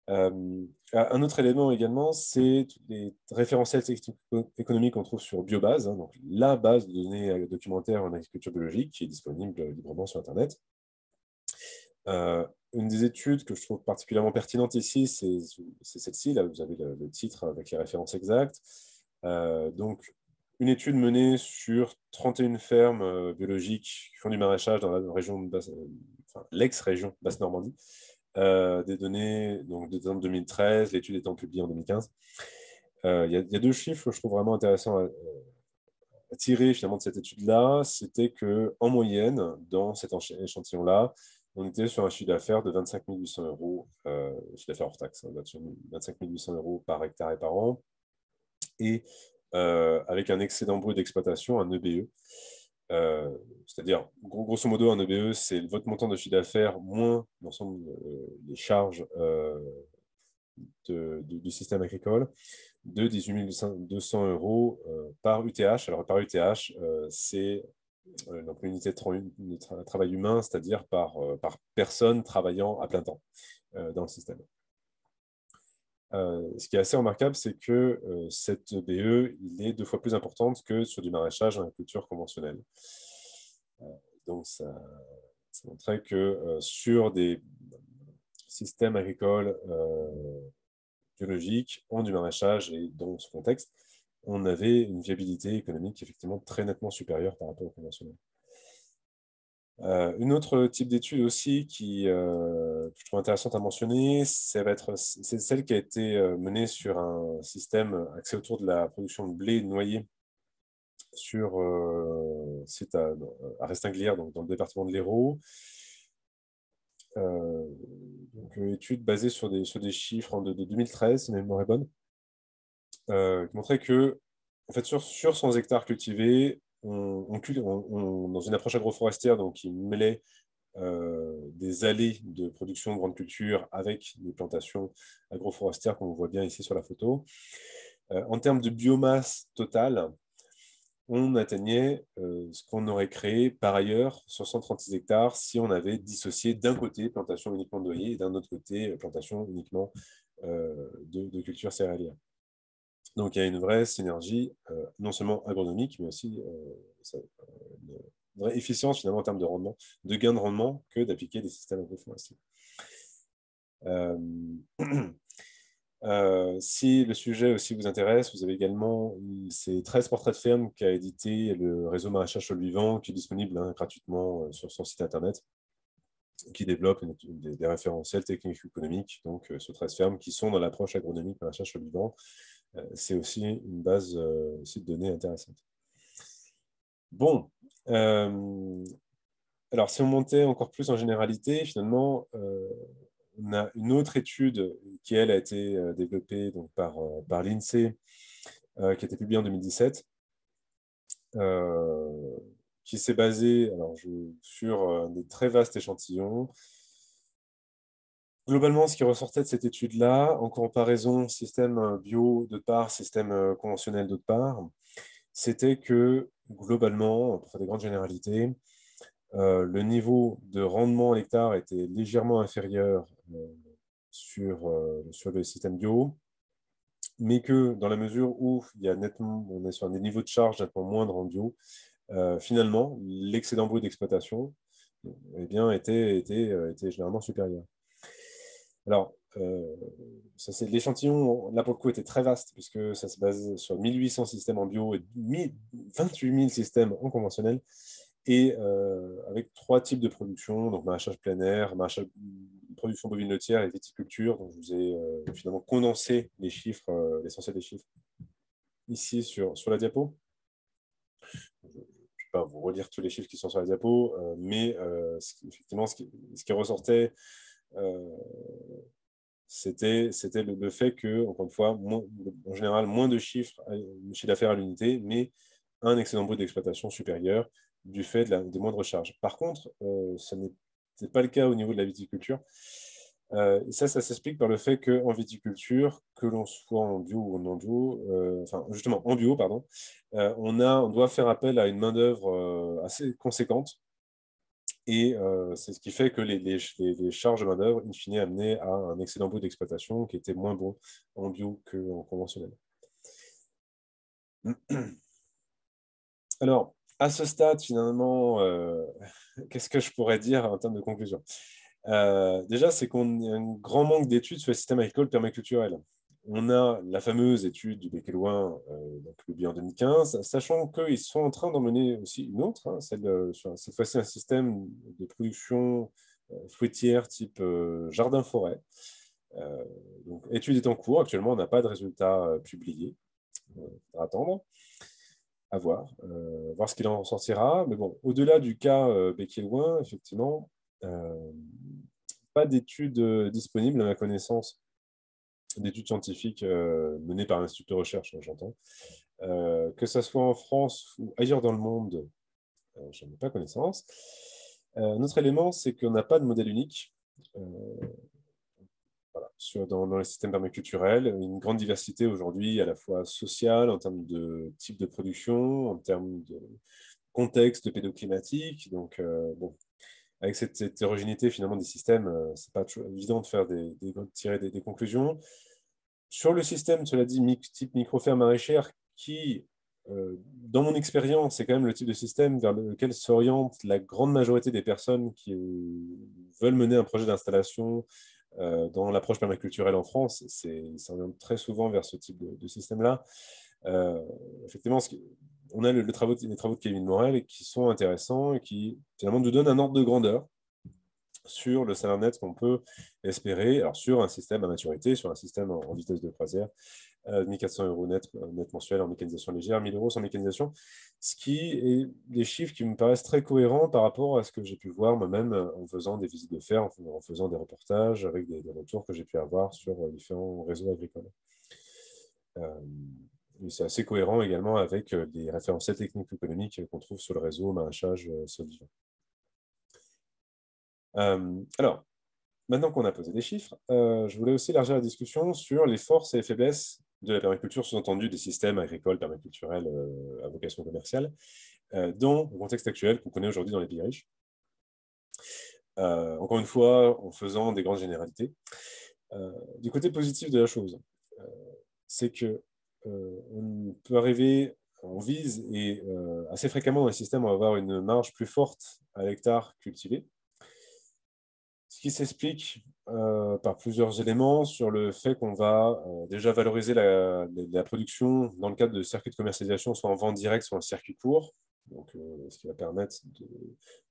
Un autre élément également, c'est les référentiels économiques qu'on trouve sur Biobase, hein, donc la base de données documentaires en agriculture biologique qui est disponible librement sur Internet. Une des études que je trouve particulièrement pertinente ici, c'est celle-ci. Là, vous avez le titre avec les références exactes. Donc, une étude menée sur 31 fermes biologiques qui font du maraîchage dans la région de l'ex-région Basse-Normandie. Des données donc, de 2013, l'étude étant publiée en 2015. Il y a 2 chiffres que je trouve vraiment intéressants à tirer finalement de cette étude-là. C'était qu'en moyenne, dans cet échantillon-là, on était sur un chiffre d'affaires de 25 800 euros, chiffre d'affaires hors taxe, 25 800 euros par hectare et par an, et avec un excédent brut d'exploitation, un EBE. C'est-à-dire, grosso modo, un EBE, c'est votre montant de chiffre d'affaires moins l'ensemble des charges du système agricole de 18 200 euros par UTH. Alors, par UTH, c'est donc l'unité de travail humain, c'est-à-dire par personne travaillant à plein temps dans le système. Ce qui est assez remarquable, c'est que cette EBE, il est 2 fois plus importante que sur du maraîchage en agriculture conventionnelle. Donc, ça montrait que sur des systèmes agricoles biologiques, en du maraîchage et dans ce contexte, on avait une viabilité économique effectivement très nettement supérieure par rapport au conventionnel. Une autre type d'étude aussi qui que je trouve intéressante à mentionner, c'est celle qui a été menée sur un système axé autour de la production de blé noyé sur site à Restinglières, donc dans le département de l'Hérault. Donc, étude basée sur des chiffres de 2013, si ma mémoire est bonne, qui montrait que, en fait, sur 100 hectares cultivés, dans une approche agroforestière, donc qui mêlait des allées de production de grandes cultures avec des plantations agroforestières, comme on voit bien ici sur la photo. En termes de biomasse totale, on atteignait ce qu'on aurait créé par ailleurs sur 136 hectares si on avait dissocié d'un côté plantation uniquement de noyer et d'un autre côté plantation uniquement de cultures céréalières. Donc il y a une vraie synergie, non seulement agronomique, mais aussi une vraie efficience finalement en termes de rendement, de gain de rendement que d'appliquer des systèmes agroforestiers. Si le sujet aussi vous intéresse, vous avez également ces 13 portraits de ferme qu'a édité le réseau Maraîchage Sol Vivant, qui est disponible gratuitement sur son site internet, qui développe des référentiels techniques économiques, donc sur 13 fermes qui sont dans l'approche agronomique Maraîchage Sol Vivant. C'est aussi une base de données intéressante. Bon, alors si on montait encore plus en généralité, finalement, on a une autre étude qui, elle, a été développée donc, par l'INSEE, qui a été publiée en 2017, qui s'est basée sur des très vastes échantillons. Globalement, ce qui ressortait de cette étude-là, en comparaison système bio d'autre part, système conventionnel d'autre part, c'était que, globalement, pour faire des grandes généralités, le niveau de rendement à l'hectare était légèrement inférieur sur le système bio, mais que dans la mesure où on est sur des niveaux de charge nettement moindres en bio, finalement, l'excédent brut d'exploitation était généralement supérieur. Alors, l'échantillon, là pour le coup, était très vaste, puisque ça se base sur 1800 systèmes en bio et 28 000 systèmes en conventionnel, et avec 3 types de production, donc maraîchage plein air, production bovine laitière et viticulture. Donc, je vous ai finalement condensé les chiffres, l'essentiel des chiffres, ici sur la diapo. Je ne vais pas vous relire tous les chiffres qui sont sur la diapo, mais effectivement, ce qui ressortait, c'était le fait que, encore une fois, en général, moins de chiffres d'affaires à l'unité, mais un excédent brut d'exploitation supérieur du fait des moindres charges. Par contre, ce n'est pas le cas au niveau de la viticulture. Et ça s'explique par le fait qu'en viticulture, que l'on soit en bio ou en bio, enfin justement en bio, pardon, on doit faire appel à une main-d'œuvre assez conséquente. Et c'est ce qui fait que les charges de main-d'œuvre, in fine, amenaient à un excédent brut d'exploitation qui était moins bon en bio qu'en conventionnel. Alors, à ce stade, finalement, qu'est-ce que je pourrais dire en termes de conclusion? Déjà, c'est qu'on a un grand manque d'études sur les systèmes agricoles permaculturels. On a la fameuse étude du Becqueloin, publiée en 2015, sachant qu'ils sont en train d'en mener aussi une autre, hein, sur cette fois-ci un système de production fruitière type jardin-forêt. Donc, l'étude est en cours. Actuellement, on n'a pas de résultats publiés. Il faudra attendre, à voir ce qu'il en sortira. Mais bon, au-delà du cas Becqueloin, effectivement, pas d'études disponibles à ma connaissance, d'études scientifiques menées par un institut de recherche, hein, j'entends. Que ce soit en France ou ailleurs dans le monde, je n'en ai pas connaissance. Un autre élément, c'est qu'on n'a pas de modèle unique dans les systèmes permaculturels. Une grande diversité aujourd'hui, à la fois sociale, en termes de type de production, en termes de contexte pédoclimatique. Donc, bon, avec cette hétérogénéité finalement des systèmes, c'est pas toujours évident de tirer des conclusions. Sur le système, cela dit, type micro-ferme maraîchère, qui, dans mon expérience, c'est quand même le type de système vers lequel s'oriente la grande majorité des personnes qui veulent mener un projet d'installation dans l'approche permaculturelle en France. Ça oriente très souvent vers ce type de système-là. Effectivement, on a les travaux de Kevin Morel qui sont intéressants et qui finalement nous donnent un ordre de grandeur sur le salaire net qu'on peut espérer, alors sur un système à maturité, sur un système en vitesse de croisière, 1400 € net mensuel en mécanisation légère, 1000 € sans mécanisation, ce qui est des chiffres qui me paraissent très cohérents par rapport à ce que j'ai pu voir moi-même en faisant des visites de ferme, en faisant des reportages avec des retours que j'ai pu avoir sur différents réseaux agricoles. Et c'est assez cohérent également avec les référentiels techniques économiques qu'on trouve sur le réseau maraîchage Solvivant. Alors, maintenant qu'on a posé des chiffres, je voulais aussi élargir la discussion sur les forces et les faiblesses de la permaculture, sous-entendu des systèmes agricoles permaculturels à vocation commerciale, dans le contexte actuel qu'on connaît aujourd'hui dans les pays riches. Encore une fois, en faisant des grandes généralités. Du côté positif de la chose, c'est que on peut arriver, on vise, et assez fréquemment dans les systèmes, on va avoir une marge plus forte à l'hectare cultivé. Ce qui s'explique par plusieurs éléments sur le fait qu'on va déjà valoriser la production dans le cadre de circuits de commercialisation, soit en vente directe, soit en circuit court. Donc, ce qui va permettre de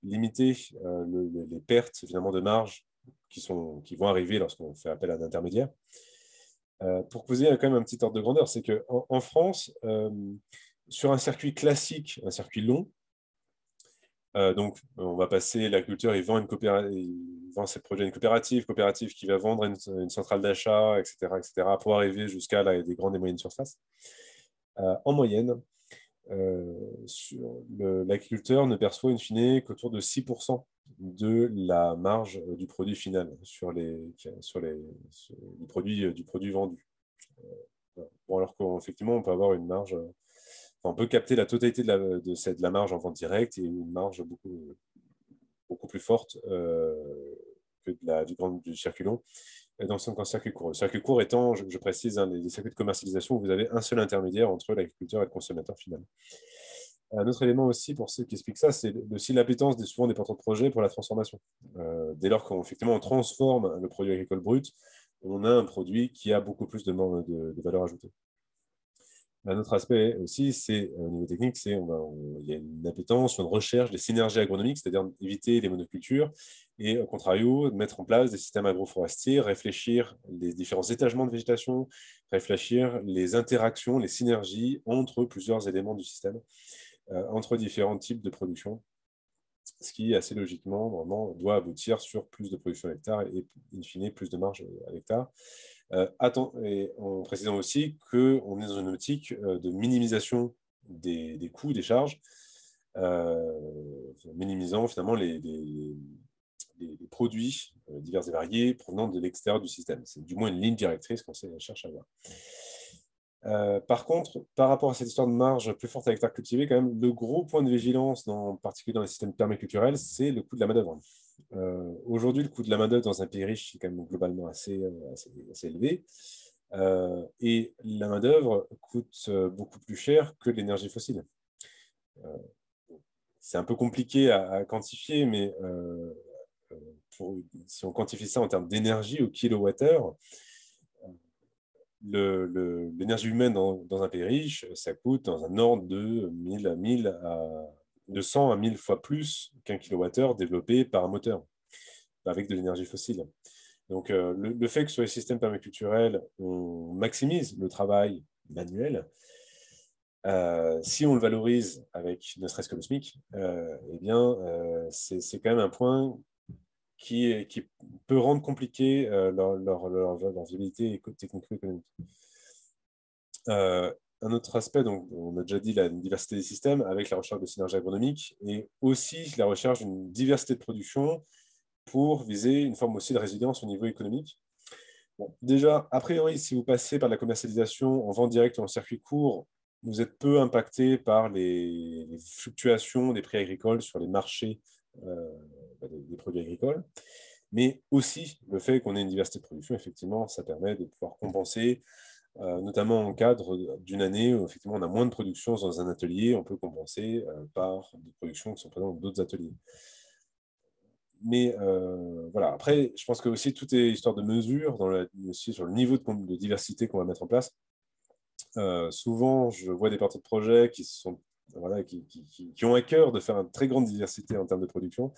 limiter les pertes finalement, de marge qui vont arriver lorsqu'on fait appel à un intermédiaire. Pour poser quand même un petit ordre de grandeur, c'est qu'en France, sur un circuit classique, un circuit long, donc, on va passer, l'agriculteur, il vend ses produits à une coopérative qui va vendre à une centrale d'achat, etc., pour arriver jusqu'à des grandes et moyennes surfaces. En moyenne, l'agriculteur ne perçoit in fine qu'autour de 6% de la marge du produit final sur les du produit vendu. Bon, alors qu'effectivement, on peut avoir une marge, on peut capter la totalité de la marge en vente directe et une marge beaucoup plus forte que du circuit long dans le circuit court. Le circuit court étant, je précise, les circuits de commercialisation où vous avez un seul intermédiaire entre l'agriculteur et le consommateur final. Un autre élément aussi, pour ceux qui expliquent ça, c'est aussi l'appétence souvent des porteurs de projets pour la transformation. Dès lors qu'effectivement on transforme le produit agricole brut, on a un produit qui a beaucoup plus de valeur ajoutée. Un autre aspect aussi, c'est au niveau technique, il y a une appétence, une recherche des synergies agronomiques, c'est-à-dire éviter les monocultures et, au contrario, mettre en place des systèmes agroforestiers, réfléchir les différents étagements de végétation, réfléchir les interactions, les synergies entre plusieurs éléments du système, entre différents types de production, ce qui, assez logiquement, vraiment, doit aboutir sur plus de production à l'hectare et, in fine, plus de marge à l'hectare. Et en précisant aussi qu'on est dans une optique de minimisation des coûts, des charges, minimisant finalement les produits divers et variés provenant de l'extérieur du système. C'est du moins une ligne directrice qu'on cherche à avoir. Par contre, par rapport à cette histoire de marge plus forte à l'hectare cultivé, quand même, le gros point de vigilance, en particulier dans les systèmes permaculturels, c'est le coût de la main-d'œuvre. Aujourd'hui, le coût de la main-d'œuvre dans un pays riche est quand même globalement assez élevé. Et la main-d'œuvre coûte beaucoup plus cher que l'énergie fossile. C'est un peu compliqué à quantifier, mais si on quantifie ça en termes d'énergie au kilowattheure, l'énergie humaine dans un pays riche, ça coûte dans un ordre de 100 à 1000 fois plus qu'un kilowattheure développé par un moteur, avec de l'énergie fossile. Donc, le fait que sur les systèmes permaculturels, on maximise le travail manuel, si on le valorise avec ne serait-ce que le SMIC, eh bien, c'est quand même un point qui peut rendre compliqué leur viabilité technico-économique. Un autre aspect, donc, on a déjà dit la diversité des systèmes avec la recherche de synergie agronomique et aussi la recherche d'une diversité de production pour viser une forme aussi de résilience au niveau économique. Bon, déjà, a priori, si vous passez par la commercialisation en vente directe ou en circuit court, vous êtes peu impacté par les fluctuations des prix agricoles sur les marchés des produits agricoles. Mais aussi, le fait qu'on ait une diversité de production, effectivement, ça permet de pouvoir compenser, notamment en cadre d'une année où effectivement on a moins de production dans un atelier, on peut compenser par des productions qui sont présentes dans d'autres ateliers. Mais voilà, après, je pense que aussi tout est histoire de mesure, aussi sur le niveau de diversité qu'on va mettre en place. Souvent, je vois des porteurs de projets qui ont à cœur de faire une très grande diversité en termes de production.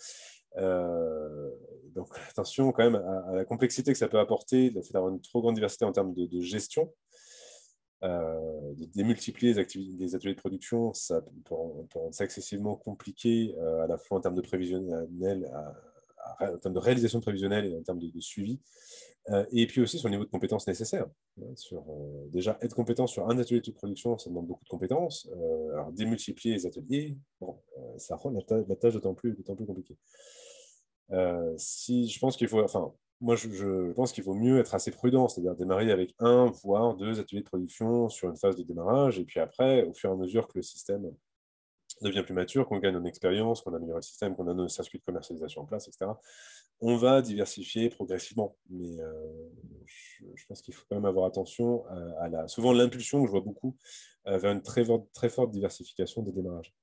Euh, donc, attention quand même à la complexité que ça peut apporter, le fait d'avoir une trop grande diversité en termes de gestion, de démultiplier les ateliers de production, ça peut rendre ça excessivement compliqué, à la fois en termes de prévisionnel, en termes de réalisation prévisionnelle et en termes de suivi. Et puis aussi sur le niveau de compétences nécessaires. Déjà, être compétent sur un atelier de production, ça demande beaucoup de compétences. Alors, démultiplier les ateliers, bon, ça rend la tâche d'autant plus compliquée. Je pense qu'il faut, enfin, moi, je pense qu'il vaut mieux être assez prudent, c'est-à-dire démarrer avec un, voire deux ateliers de production sur une phase de démarrage, et puis après, au fur et à mesure que le système devient plus mature, qu'on gagne en expérience, qu'on améliore le système, qu'on a nos circuits de commercialisation en place, etc., on va diversifier progressivement. Mais je pense qu'il faut quand même avoir attention souvent l'impulsion que je vois beaucoup vers une très forte diversification des démarrages.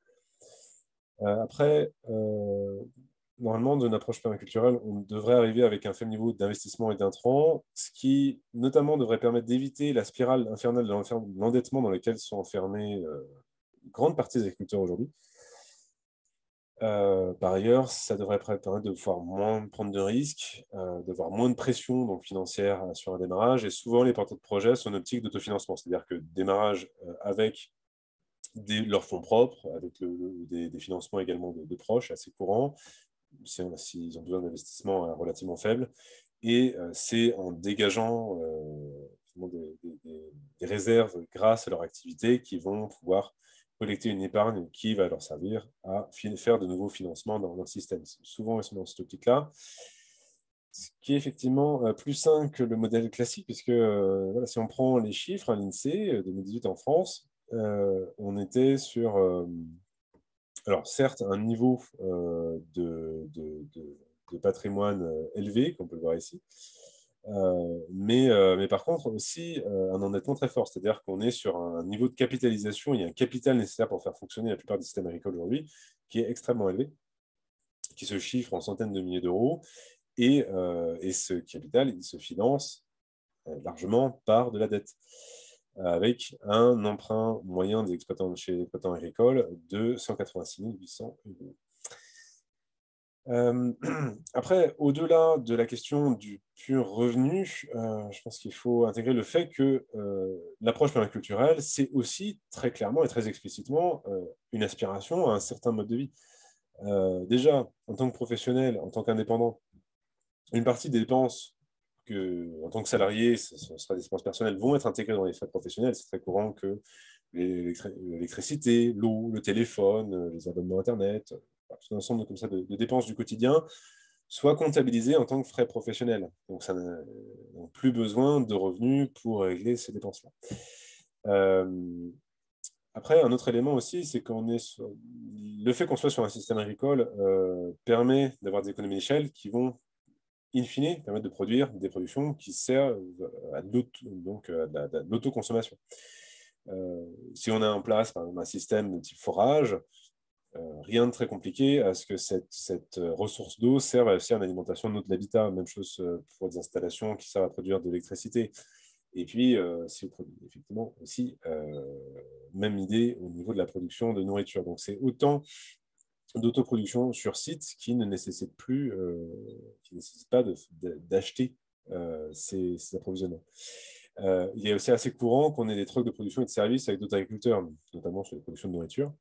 Après, normalement, d'une approche permaculturelle, on devrait arriver avec un faible niveau d'investissement et d'intrants, ce qui notamment devrait permettre d'éviter la spirale infernale de l'endettement dans laquelle sont enfermés une grande partie des agriculteurs aujourd'hui. Par ailleurs, ça devrait permettre de pouvoir moins prendre de risques, d'avoir moins de pression donc, financière sur un démarrage. Et souvent, les porteurs de projets sont en optique d'autofinancement, c'est-à-dire que démarrage avec leurs fonds propres, avec des financements également de proches assez courants, s'ils ont besoin d'investissements relativement faibles. Et c'est en dégageant des réserves grâce à leur activité qui vont pouvoir collecter une épargne qui va leur servir à faire de nouveaux financements dans le système. Souvent, ils sont dans cette optique-là, ce qui est effectivement plus sain que le modèle classique, puisque voilà, si on prend les chiffres, à l'INSEE 2018 en France, on était sur, alors certes, un niveau de patrimoine élevé, comme on peut le voir ici, mais par contre aussi un endettement très fort, c'est-à-dire qu'on est sur un niveau de capitalisation, il y a un capital nécessaire pour faire fonctionner la plupart des systèmes agricoles aujourd'hui, qui est extrêmement élevé, qui se chiffre en centaines de milliers d'euros, et ce capital, il se finance largement par de la dette, avec un emprunt moyen chez les exploitants agricoles de 186 800 euros. Après, au-delà de la question du pur revenu, je pense qu'il faut intégrer le fait que l'approche permaculturelle, c'est aussi très clairement et très explicitement une aspiration à un certain mode de vie. Déjà, en tant que professionnel, en tant qu'indépendant, une partie des dépenses en tant que salarié, ce sera des dépenses personnelles, vont être intégrées dans les frais professionnels. C'est très courant que l'électricité, l'eau, le téléphone, les abonnements Internet, tout un ensemble comme ça de dépenses du quotidien soient comptabilisées en tant que frais professionnels. Donc, ça n'a plus besoin de revenus pour régler ces dépenses-là. Après, un autre élément aussi, c'est le fait qu'on soit sur un système agricole permet d'avoir des économies d'échelle qui vont in fine, permettre de produire des productions qui servent à de l'autoconsommation. Si on a en place par exemple, un système de type forage, rien de très compliqué à ce que cette ressource d'eau serve aussi à l'alimentation de notre habitat. Même chose pour des installations qui servent à produire de l'électricité. Et puis, si vous produisez effectivement aussi, même idée au niveau de la production de nourriture. Donc, c'est autant d'autoproduction sur site qui ne nécessite pas d'acheter ces approvisionnements. Il est aussi assez courant qu'on ait des trucks de production et de services avec d'autres agriculteurs, notamment sur les productions de nourriture.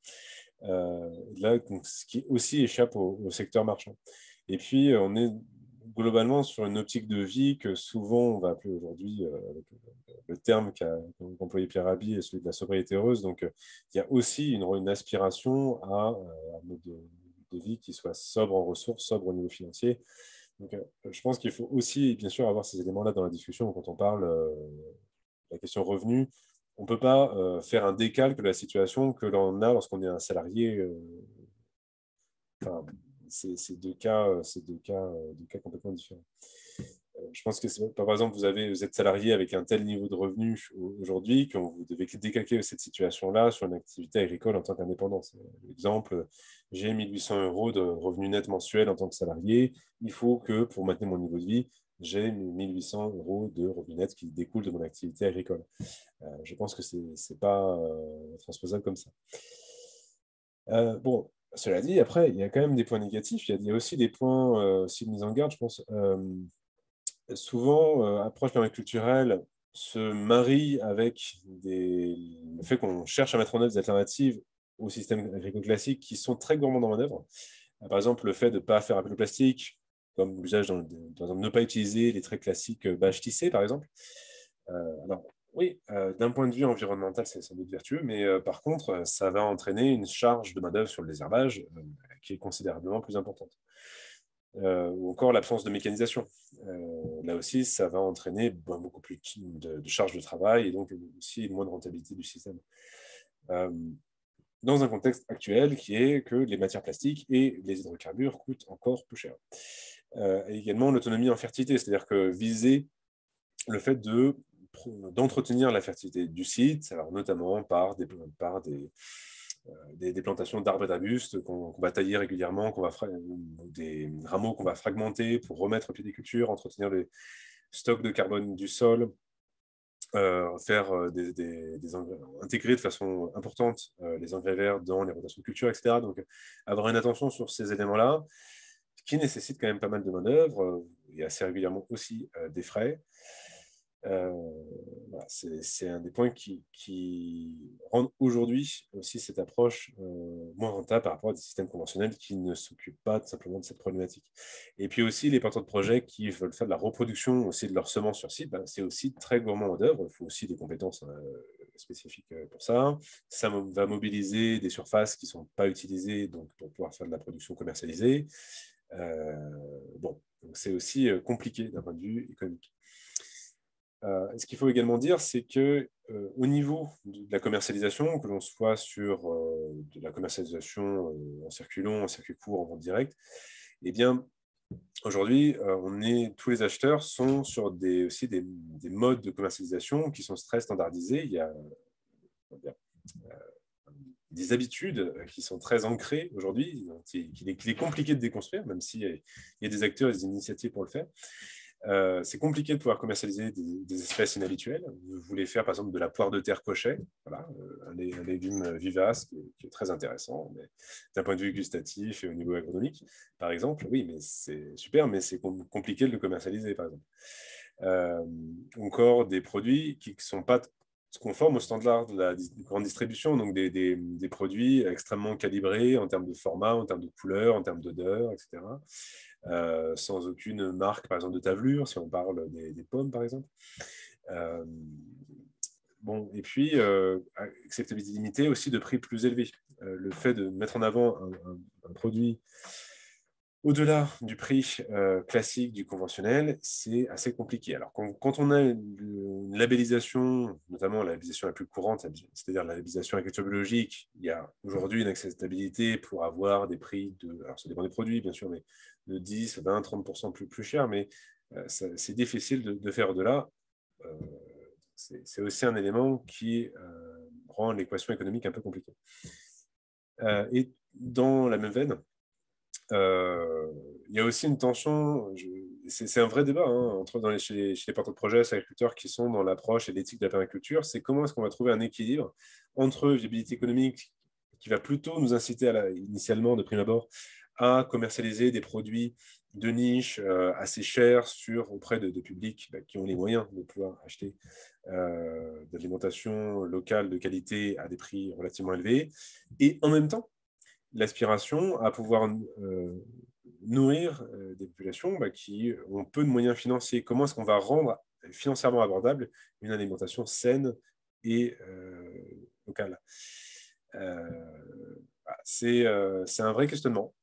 Là, donc, ce qui aussi échappe au secteur marchand. Et puis, on est globalement sur une optique de vie que souvent on va appeler aujourd'hui, avec le terme qu'a employé Pierre Rabhi, celui de la sobriété heureuse. Donc, il y a aussi une aspiration à un mode de vie qui soit sobre en ressources, sobre au niveau financier. Donc, je pense qu'il faut aussi, bien sûr, avoir ces éléments-là dans la discussion quand on parle de la question revenu. On ne peut pas faire un décalque de la situation que l'on a lorsqu'on est un salarié. Enfin, c'est deux cas complètement différents. Je pense que par exemple, vous êtes salarié avec un tel niveau de revenu aujourd'hui que vous devez décalquer cette situation-là sur une activité agricole en tant qu'indépendant. Exemple, j'ai 1800 euros de revenus net mensuels en tant que salarié. Il faut que pour maintenir mon niveau de vie, j'ai 1800 euros de revenus nets qui découlent de mon activité agricole. Je pense que ce n'est pas transposable comme ça. Bon, Cela dit, après, il y a quand même des points négatifs. Il y a aussi des points aussi de mise en garde, je pense. Souvent, approche permaculturelle se marie avec le fait qu'on cherche à mettre en œuvre des alternatives au système agricole classique qui sont très gourmands dans manœuvre. Par exemple, le fait de ne pas faire appel au plastique, comme l'usage, par exemple, ne pas utiliser les traits classiques bâches tissées, par exemple. Alors, oui, d'un point de vue environnemental, c'est sans doute vertueux, mais par contre, ça va entraîner une charge de main-d'œuvre sur le désherbage qui est considérablement plus importante. Ou encore l'absence de mécanisation. Là aussi, ça va entraîner beaucoup plus de charge de travail et donc aussi moins de rentabilité du système. Dans un contexte actuel qui est que les matières plastiques et les hydrocarbures coûtent encore plus cher. Et également l'autonomie en fertilité, c'est-à-dire que viser le fait d'entretenir la fertilité du site, alors notamment par des plantations d'arbres et d'arbustes qu'on va tailler régulièrement, des rameaux qu'on va fragmenter pour remettre au pied des cultures, entretenir les stocks de carbone du sol, faire intégrer de façon importante les engrais verts dans les rotations de culture, etc. Donc, avoir une attention sur ces éléments-là, qui nécessitent quand même pas mal de manœuvres et assez régulièrement aussi des frais. Voilà, c'est un des points qui rendent aujourd'hui aussi cette approche moins rentable par rapport à des systèmes conventionnels qui ne s'occupent pas tout simplement de cette problématique. Et puis aussi, les porteurs de projets qui veulent faire de la reproduction aussi de leurs semences sur site, c'est aussi très gourmand en œuvre. Il faut aussi des compétences spécifiques pour ça. Ça va mobiliser des surfaces qui ne sont pas utilisées donc, pour pouvoir faire de la production commercialisée. Bon, c'est aussi compliqué d'un point de vue économique. Ce qu'il faut également dire, c'est que au niveau de la commercialisation, que l'on soit sur de la commercialisation en circuit long, en circuit court, en vente directe, eh bien, aujourd'hui, tous les acheteurs sont sur aussi des modes de commercialisation qui sont très standardisés. Il y a des habitudes qui sont très ancrées aujourd'hui, qu'il est compliqué de déconstruire, même s'il y a des acteurs et des initiatives pour le faire. C'est compliqué de pouvoir commercialiser des espèces inhabituelles. Vous voulez faire, par exemple, de la poire de terre cochet, voilà, un légume vivace qui est très intéressant, mais d'un point de vue gustatif et au niveau agronomique, par exemple, oui, mais c'est super, mais c'est compliqué de le commercialiser, par exemple. Encore des produits qui ne sont pas conformes aux standards de la grande distribution, donc des produits extrêmement calibrés en termes de format, en termes de couleur, en termes d'odeur, etc. Sans aucune marque, par exemple, de tavelure, si on parle des pommes, par exemple. Bon, et puis, acceptabilité limitée aussi de prix plus élevés. Le fait de mettre en avant un produit au-delà du prix classique, du conventionnel, c'est assez compliqué. Alors, quand on a une labellisation, notamment la labellisation la plus courante, c'est-à-dire la labellisation agriculture biologique, il y a aujourd'hui une acceptabilité pour avoir des prix alors ça dépend des produits, bien sûr, mais de 10, 20, 30% plus cher, mais c'est difficile de faire au-delà. C'est aussi un élément qui rend l'équation économique un peu compliquée. Et dans la même veine, il y a aussi une tension, c'est un vrai débat chez les porteurs de projets, les agriculteurs qui sont dans l'approche et l'éthique de la permaculture, c'est comment est-ce qu'on va trouver un équilibre entre viabilité économique qui va plutôt nous inciter initialement, de prime abord, à commercialiser des produits de niche assez chers auprès de publics qui ont les moyens de pouvoir acheter de l'alimentation locale de qualité à des prix relativement élevés, et en même temps, l'aspiration à pouvoir nourrir des populations qui ont peu de moyens financiers. Comment est-ce qu'on va rendre financièrement abordable une alimentation saine et locale? C'est un vrai questionnement.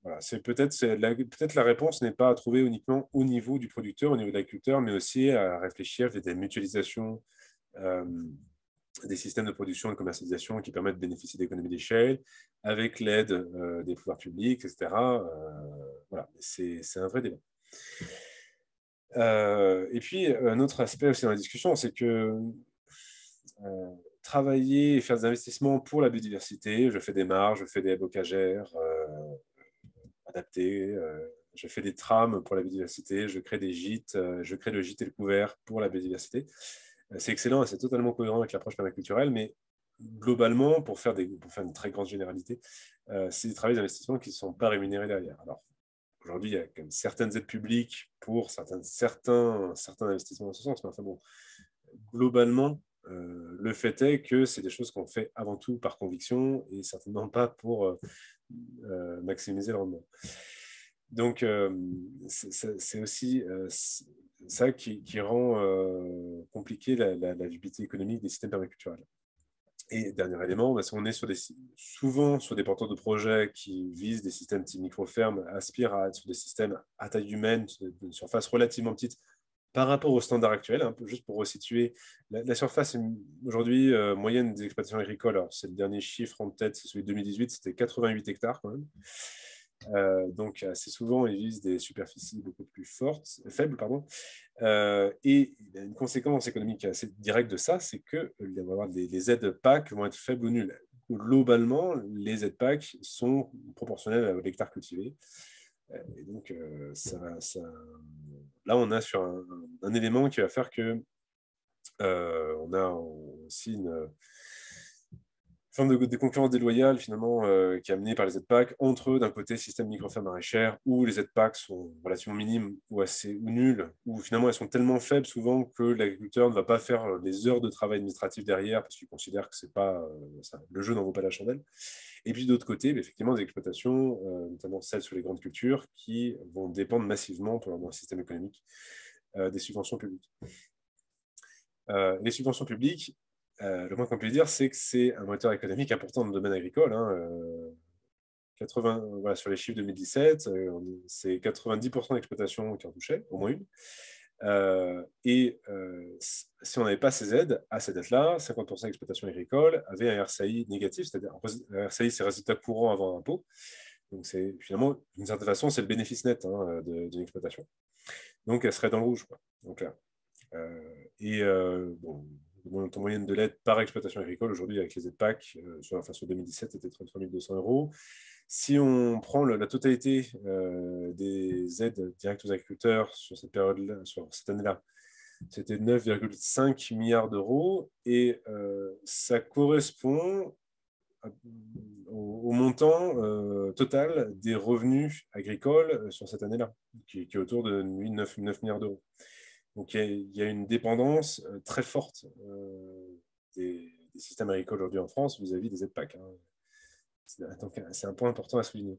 Voilà, peut-être la réponse n'est pas à trouver uniquement au niveau du producteur, au niveau de l'agriculteur, mais aussi à réfléchir à des mutualisations des systèmes de production et de commercialisation qui permettent de bénéficier d'économies d'échelle avec l'aide des pouvoirs publics, etc. Voilà, c'est un vrai débat. Et puis, un autre aspect aussi dans la discussion, c'est que travailler et faire des investissements pour la biodiversité, je fais des mares, je fais des haies bocagères adaptées, je fais des trames pour la biodiversité, je crée des gîtes, je crée le gîte et le couvert pour la biodiversité. C'est excellent et c'est totalement cohérent avec l'approche permaculturelle, mais globalement, pour faire une très grande généralité, c'est des travaux d'investissement qui ne sont pas rémunérés derrière. Alors, aujourd'hui, il y a quand même certaines aides publiques pour certains investissements dans ce sens, mais enfin bon, globalement, le fait est que c'est des choses qu'on fait avant tout par conviction et certainement pas pour maximiser le rendement. Donc, c'est aussi ça qui rend compliqué la viabilité économique des systèmes permaculturels. Et dernier élément, on est souvent sur des porteurs de projets qui visent des systèmes type micro-fermes, aspirent à être sur des systèmes à taille humaine, sur une surface relativement petite par rapport aux standards actuels, un peu juste pour resituer. La surface aujourd'hui moyenne des exploitations agricoles, c'est le dernier chiffre en tête, c'est celui de 2018, c'était 88 hectares quand même. Donc assez souvent, ils visent des superficies beaucoup plus faibles. Et il y a une conséquence économique assez directe de ça, c'est que les aides PAC vont être faibles ou nulles. Globalement, les aides PAC sont proportionnelles à l'hectare cultivé. Et donc, là, on a sur un élément qui va faire que on a aussi une forme de concurrence déloyale, finalement, qui est amenée par les aides PAC entre, d'un côté, système micro-ferme maraîchère, où les aides PAC sont relativement minimes ou nulles, où finalement elles sont tellement faibles souvent que l'agriculteur ne va pas faire les heures de travail administratif derrière parce qu'il considère que c'est pas, le jeu n'en vaut pas la chandelle. Et puis d'autre côté, effectivement, des exploitations, notamment celles sur les grandes cultures, qui vont dépendre massivement pour leur système économique des subventions publiques. Les subventions publiques, le moins qu'on puisse dire, c'est que c'est un moteur économique important dans le domaine agricole. 80, voilà, sur les chiffres 2017, c'est 90% d'exploitations qui en touchaient, au moins une. Si on n'avait pas ces aides, à ces dates-là, 50% d'exploitations agricoles avaient un RCI négatif, c'est-à-dire un RCI, c'est résultat courant avant impôt. Donc, finalement, d'une certaine façon, c'est le bénéfice net d'une exploitation. Donc, elle serait dans le rouge, quoi. Donc, là. Le montant moyen de l'aide par exploitation agricole aujourd'hui avec les aides PAC sur 2017 était 33 200 €. Si on prend la totalité des aides directes aux agriculteurs sur cette période-là, sur cette année-là, c'était 9,5 milliards d'euros et ça correspond au montant total des revenus agricoles sur cette année-là, qui est autour de 9 milliards d'euros. Donc, il y a une dépendance très forte des systèmes agricoles aujourd'hui en France vis-à-vis des aides PAC. Donc, c'est un point important à souligner.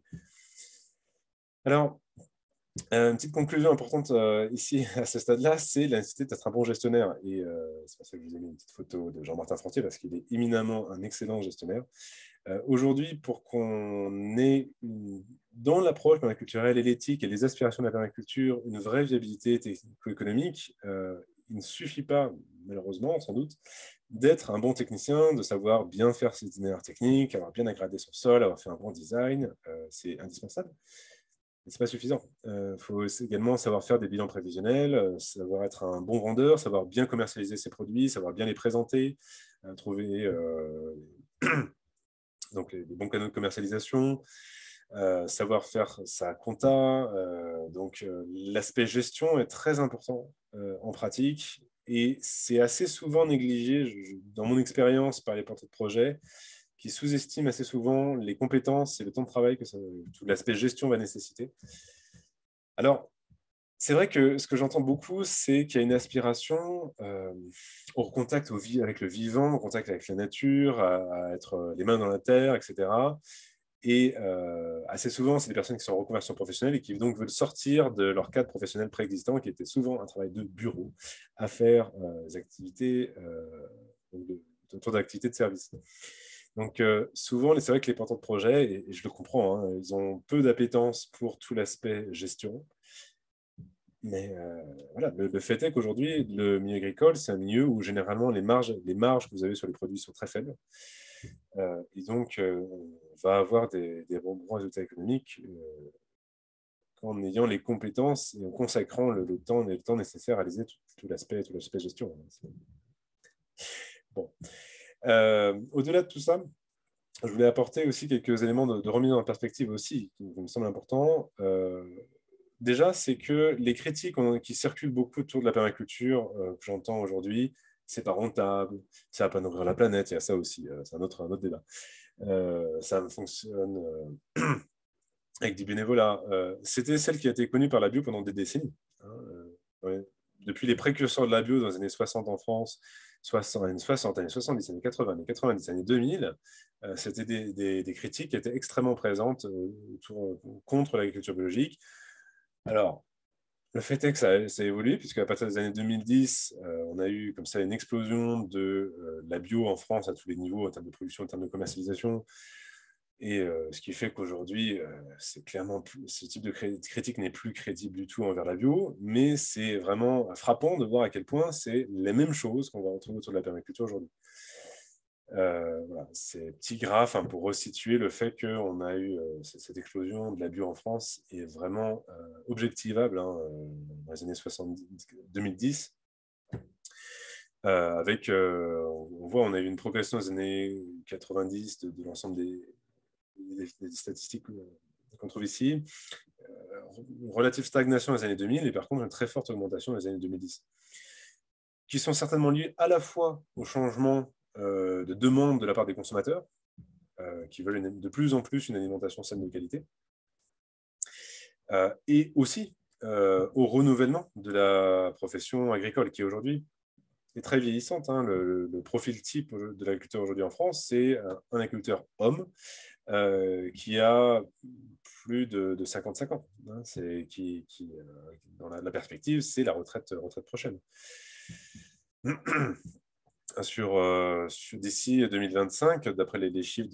Alors, une petite conclusion importante ici, à ce stade-là, c'est la nécessité d'être un bon gestionnaire. Et c'est pour ça que je vous ai mis une petite photo de Jean-Martin Frantier, parce qu'il est éminemment un excellent gestionnaire. Aujourd'hui, pour qu'on ait, dans l'approche permaculturelle et l'éthique et les aspirations de la permaculture, une vraie viabilité technico-économique, il ne suffit pas, malheureusement, sans doute, d'être un bon technicien, de savoir bien faire ses itinéraires techniques, avoir bien agradé son sol, avoir fait un bon design, c'est indispensable. Mais ce n'est pas suffisant. Il faut également savoir faire des bilans prévisionnels, savoir être un bon vendeur, savoir bien commercialiser ses produits, savoir bien les présenter, trouver donc les bons canaux de commercialisation, savoir faire sa compta. L'aspect gestion est très important en pratique et c'est assez souvent négligé, dans mon expérience, par les porteurs de projet, qui sous-estiment assez souvent les compétences et le temps de travail que tout l'aspect gestion va nécessiter. Alors, c'est vrai que ce que j'entends beaucoup, c'est qu'il y a une aspiration au contact avec le vivant, au contact avec la nature, à être les mains dans la terre, etc. Et assez souvent, c'est des personnes qui sont en reconversion professionnelle et qui donc veulent sortir de leur cadre professionnel préexistant, qui était souvent un travail de bureau, à faire des activités autour d'activités de service. Donc souvent, c'est vrai que les porteurs de projet, et je le comprends, ils ont peu d'appétence pour tout l'aspect gestion. Mais voilà, le fait est qu'aujourd'hui, le milieu agricole, c'est un milieu où généralement les marges que vous avez sur les produits sont très faibles. Et donc, on va avoir des bons résultats économiques en ayant les compétences et en consacrant le temps nécessaire à réaliser tout l'aspect gestion. Bon. Au-delà de tout ça, je voulais apporter aussi quelques éléments de remise en perspective aussi, qui me semblent importants. Déjà, c'est que les critiques qui circulent beaucoup autour de la permaculture, que j'entends aujourd'hui, c'est pas rentable, ça va pas nourrir la planète, il y a ça aussi, c'est un autre débat. Ça fonctionne avec du bénévolat. C'était celle qui a été connue par la bio pendant des décennies. Hein, ouais. Depuis les précurseurs de la bio dans les années 60 en France, années 60, années 70, années 80, années 90, années 2000, c'était des critiques qui étaient extrêmement présentes contre l'agriculture biologique. Alors, le fait est que ça a évolué, puisqu'à partir des années 2010, on a eu comme ça une explosion de la bio en France à tous les niveaux, en termes de production, en termes de commercialisation. Et ce qui fait qu'aujourd'hui, c'est clairement ce type de critique n'est plus crédible du tout envers la bio, mais c'est vraiment frappant de voir à quel point c'est les mêmes choses qu'on va retrouver autour de la permaculture aujourd'hui. Voilà, ces petits graphes pour resituer le fait qu'on a eu cette explosion de la bio en France est vraiment objectivable dans les années 70, 2010. On voit, on a eu une progression dans les années 90 de l'ensemble des statistiques qu'on trouve ici, relative stagnation dans les années 2000 et par contre une très forte augmentation dans les années 2010, qui sont certainement liées à la fois au changement de demande de la part des consommateurs, qui veulent de plus en plus une alimentation saine de qualité, et aussi au renouvellement de la profession agricole, qui aujourd'hui est très vieillissante. Hein. Le profil type de l'agriculteur aujourd'hui en France, c'est un agriculteur homme, qui a plus de 55 ans. Hein, dans la perspective, c'est la retraite prochaine. D'ici 2025, d'après les chiffres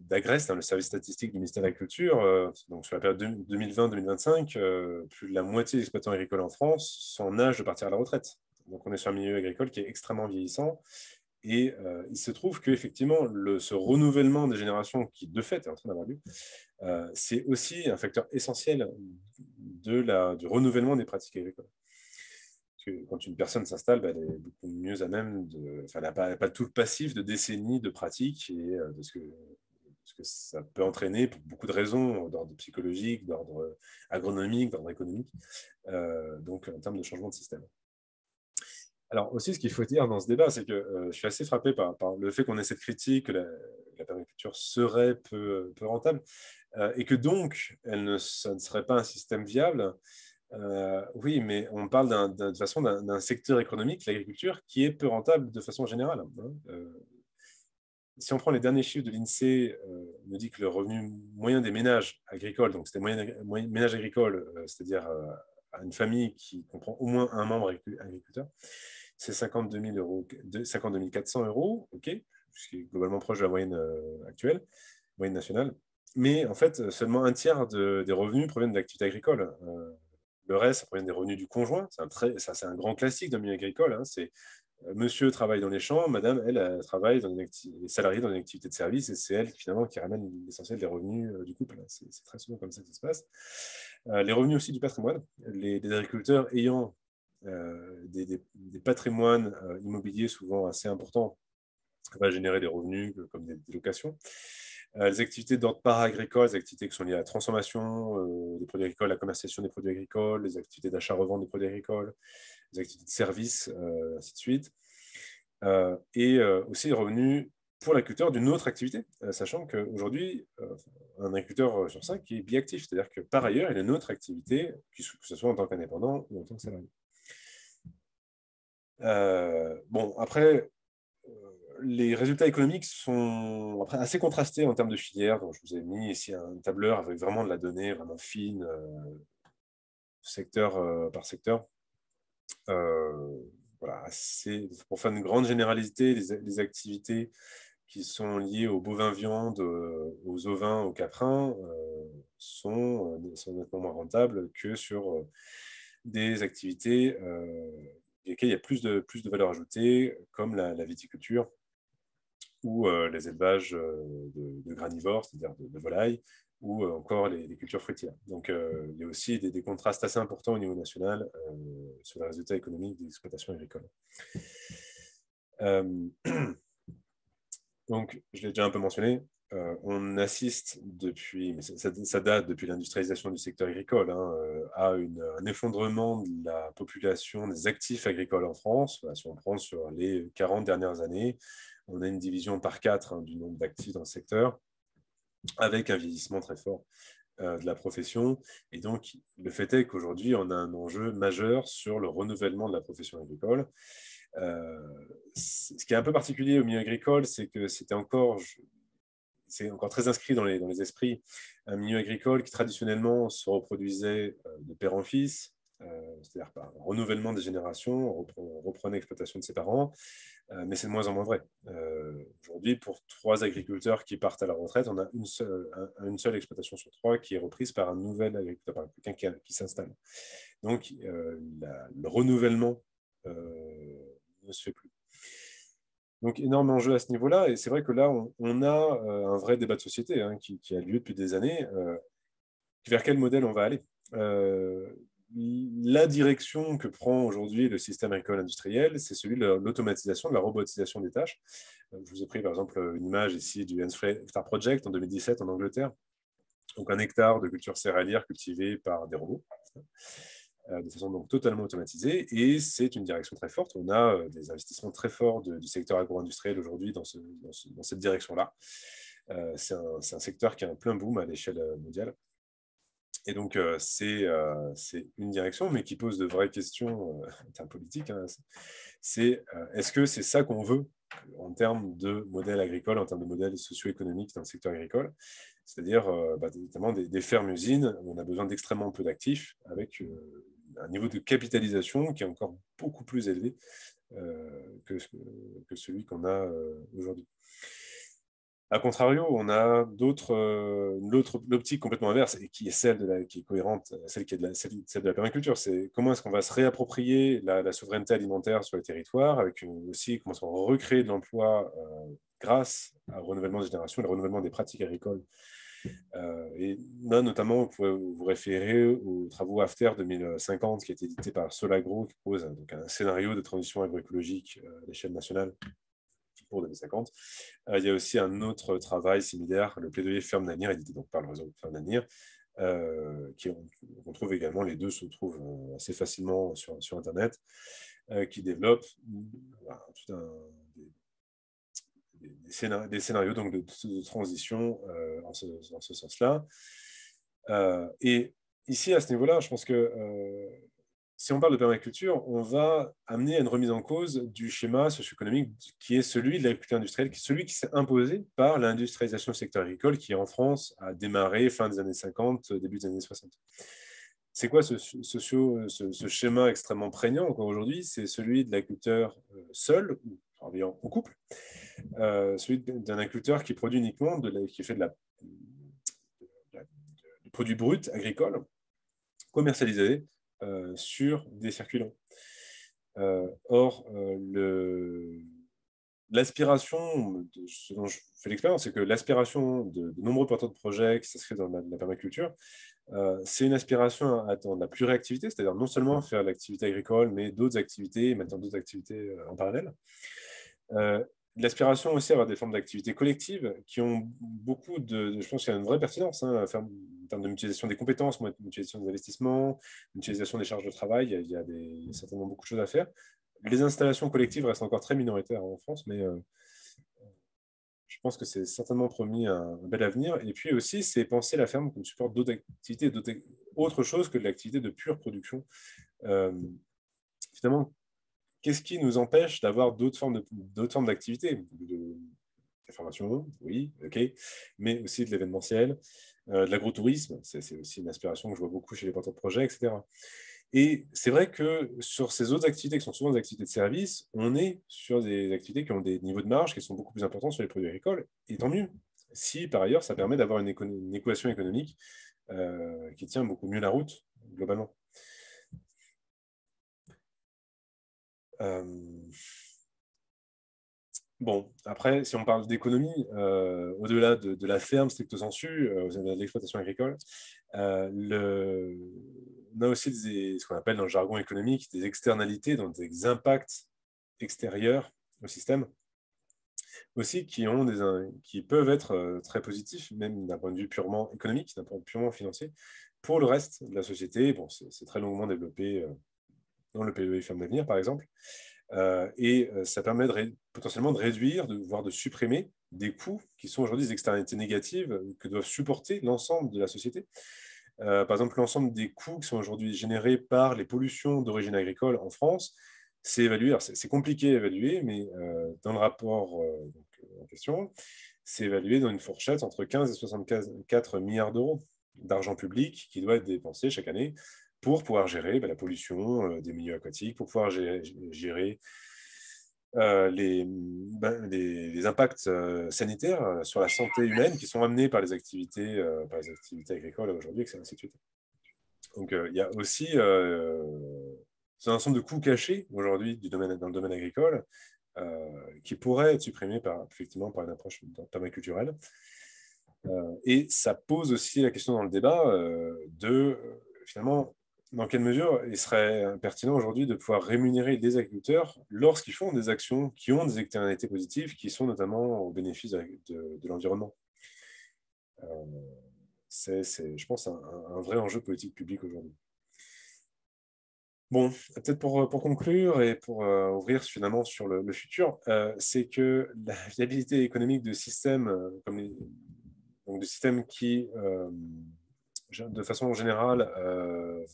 d'Agreste, le service statistique du ministère de l'Agriculture, donc sur la période 2020-2025, plus de la moitié des exploitants agricoles en France sont en âge de partir à la retraite. Donc on est sur un milieu agricole qui est extrêmement vieillissant. Et il se trouve qu'effectivement, ce renouvellement des générations qui, de fait, est en train d'avoir lieu, c'est aussi un facteur essentiel du renouvellement des pratiques agricoles. Parce que quand une personne s'installe, elle est beaucoup mieux à même elle n'a pas tout le passif de décennies de pratiques et de ce que ça peut entraîner pour beaucoup de raisons d'ordre psychologique, d'ordre agronomique, d'ordre économique, donc en termes de changement de système. Alors aussi, ce qu'il faut dire dans ce débat, c'est que je suis assez frappé par le fait qu'on ait cette critique que la permaculture serait peu rentable et que donc, ça ne serait pas un système viable. Oui, mais on parle de toute façon d'un secteur économique, l'agriculture, qui est peu rentable de façon générale. Hein. Si on prend les derniers chiffres de l'INSEE, on nous dit que le revenu moyen des ménages agricoles, donc c'était ménage agricole, c'est-à-dire une famille qui comprend au moins un membre agriculteur, c'est 52 400 euros, ok, ce qui est globalement proche de la moyenne actuelle, moyenne nationale. Mais en fait, seulement un tiers des revenus proviennent de l'activité agricole. Le reste, ça provient des revenus du conjoint. C'est un grand classique dans le milieu agricole. Hein. C'est monsieur travaille dans les champs, madame, elle travaille est salariée dans une activité de service et c'est elle finalement qui ramène l'essentiel des revenus du couple. C'est très souvent comme ça que ça se passe. Les revenus aussi du patrimoine. Les agriculteurs ayant des patrimoines immobiliers souvent assez importants va générer des revenus comme des locations. Les activités d'ordre para-agricole, les activités qui sont liées à la transformation des produits agricoles, la commercialisation des produits agricoles, les activités d'achat-revente des produits agricoles, les activités de service, ainsi de suite. Et aussi les revenus pour l'agriculteur d'une autre activité, sachant qu'aujourd'hui, un agriculteur sur 5 est biactif, c'est-à-dire que par ailleurs, il a une autre activité, que ce soit en tant qu'indépendant ou en tant que salarié. Bon, après, les résultats économiques sont après, assez contrastés en termes de filière. Donc, je vous ai mis ici un tableur avec vraiment de la donnée vraiment fine, secteur par secteur. Voilà, pour faire une grande généralité, les activités qui sont liées aux bovins viande, aux ovins, aux caprins, sont nettement moins rentables que sur des activités lesquelles il y a plus de valeur ajoutée, comme la viticulture ou les élevages de granivores, c'est-à-dire de volailles, ou encore les cultures fruitières. Donc, il y a aussi des contrastes assez importants au niveau national sur les résultats économiques des exploitations agricoles. Donc, je l'ai déjà un peu mentionné, on assiste depuis, mais ça date depuis l'industrialisation du secteur agricole, hein, à un effondrement de la population des actifs agricoles en France. Voilà, si on prend sur les 40 dernières années, on a une division par 4 hein, du nombre d'actifs dans le secteur, avec un vieillissement très fort de la profession. Et donc, le fait est qu'aujourd'hui, on a un enjeu majeur sur le renouvellement de la profession agricole. Ce qui est un peu particulier au milieu agricole, c'est que c'est encore très inscrit dans les esprits, un milieu agricole qui traditionnellement se reproduisait de père en fils, c'est-à-dire par renouvellement des générations, on reprenait l'exploitation de ses parents, mais c'est de moins en moins vrai. Aujourd'hui, pour 3 agriculteurs qui partent à la retraite, on a une seule exploitation sur 3 qui est reprise par un nouvel agriculteur, par quelqu'un qui s'installe. Donc, le renouvellement ne se fait plus. Donc, énorme enjeu à ce niveau-là. Et c'est vrai que là, on a un vrai débat de société hein, qui a lieu depuis des années. Vers quel modèle on va aller La direction que prend aujourd'hui le système agricole industriel, c'est celui de l'automatisation, de la robotisation des tâches. Je vous ai pris par exemple une image ici du Hunsfree Hectare Project en 2017 en Angleterre. Donc, un hectare de culture céréalière cultivé par des robots de façon donc totalement automatisée, et c'est une direction très forte. On a des investissements très forts du secteur agro-industriel aujourd'hui dans cette direction-là. C'est un secteur qui a un plein boom à l'échelle mondiale. Et donc, c'est une direction, mais qui pose de vraies questions politiques. Hein. Est-ce que c'est ça qu'on veut en termes de modèle agricole, en termes de modèle socio-économique dans le secteur agricole? C'est-à-dire notamment des fermes-usines où on a besoin d'extrêmement peu d'actifs, avec un niveau de capitalisation qui est encore beaucoup plus élevé que celui qu'on a aujourd'hui. A contrario, on a l'optique complètement inverse, et qui est qui est cohérente, celle de la permaculture. C'est comment est-ce qu'on va se réapproprier la souveraineté alimentaire sur les territoires, avec aussi comment est-ce qu'on va recréer de l'emploi grâce au renouvellement des générations, le renouvellement des pratiques agricoles. Et là, notamment, vous pouvez vous référer aux travaux AFTER 2050, qui a été édité par Solagro, qui propose donc un scénario de transition agroécologique à l'échelle nationale pour 2050. Il y a aussi un autre travail similaire, le plaidoyer Ferme d'Avenir, édité donc par le réseau Ferme d'Avenir, on trouve également, les deux se trouvent assez facilement sur Internet, qui développe des scénarios donc de transition dans ce sens-là. Et ici, à ce niveau-là, je pense que si on parle de permaculture, on va amener à une remise en cause du schéma socio-économique qui est celui de l'agriculture industrielle, qui est celui qui s'est imposé par l'industrialisation du secteur agricole qui, en France, a démarré fin des années 50, début des années 60. C'est quoi ce schéma extrêmement prégnant encore aujourd'hui? C'est celui de l'agriculteur seul, ou en couple, celui d'un agriculteur qui produit uniquement, qui fait du produit brut agricole commercialisé sur des circuits longs. Or, l'aspiration, ce dont je fais l'expérience, c'est que l'aspiration de nombreux porteurs de projets qui s'inscrivent dans la permaculture, c'est une aspiration à attendre la pluriactivité, c'est-à-dire non seulement faire l'activité agricole, mais d'autres activités, maintenant d'autres activités en parallèle. L'aspiration aussi à avoir des formes d'activités collectives qui ont beaucoup je pense qu'il y a une vraie pertinence hein, à faire en termes de mutualisation des compétences, mutualisation des investissements, mutualisation des charges de travail, il y a certainement beaucoup de choses à faire. Les installations collectives restent encore très minoritaires en France, mais je pense que c'est certainement promis un bel avenir. Et puis aussi, c'est penser la ferme comme support d'autres activités, autre chose que de l'activité de pure production. Finalement, qu'est-ce qui nous empêche d'avoir d'autres formes d'activité la formation, oui, ok, mais aussi de l'événementiel, de l'agrotourisme, c'est aussi une aspiration que je vois beaucoup chez les porteurs de projets, etc. Et c'est vrai que sur ces autres activités qui sont souvent des activités de service, on est sur des activités qui ont des niveaux de marge qui sont beaucoup plus importants sur les produits agricoles, et tant mieux, si par ailleurs ça permet d'avoir une équation économique qui tient beaucoup mieux la route, globalement. Bon, après, si on parle d'économie, au-delà de la ferme stricto sensu, de l'exploitation agricole, on a aussi ce qu'on appelle dans le jargon économique des externalités, donc des impacts extérieurs au système. aussi qui peuvent être très positifs, même d'un point de vue purement économique, d'un point de vue purement financier, pour le reste de la société. Bon, c'est très longuement développé dans le PEI Ferme d'Avenir, par exemple. Ça permet potentiellement de réduire, voire de supprimer des coûts qui sont aujourd'hui des externalités négatives que doivent supporter l'ensemble de la société. Par exemple, l'ensemble des coûts qui sont aujourd'hui générés par les pollutions d'origine agricole en France, c'est évalué. C'est compliqué à évaluer, mais dans le rapport en question, c'est évalué dans une fourchette entre 15 et 64 milliards d'euros d'argent public qui doit être dépensé chaque année pour pouvoir gérer la pollution des milieux aquatiques, pour pouvoir gérer les impacts sanitaires sur la santé humaine qui sont amenés par les activités agricoles aujourd'hui, et ainsi de suite. Donc, il y a aussi c'est un ensemble de coûts cachés aujourd'hui dans le domaine agricole qui pourraient être supprimés effectivement par une approche permaculturelle. Et ça pose aussi la question dans le débat finalement, dans quelle mesure il serait pertinent aujourd'hui de pouvoir rémunérer les agriculteurs lorsqu'ils font des actions qui ont des externalités positives, qui sont notamment au bénéfice de l'environnement. C'est, je pense, un vrai enjeu politique public aujourd'hui. Bon, peut-être pour conclure et pour ouvrir finalement sur le futur, c'est que la viabilité économique de systèmes donc de systèmes qui, de façon générale,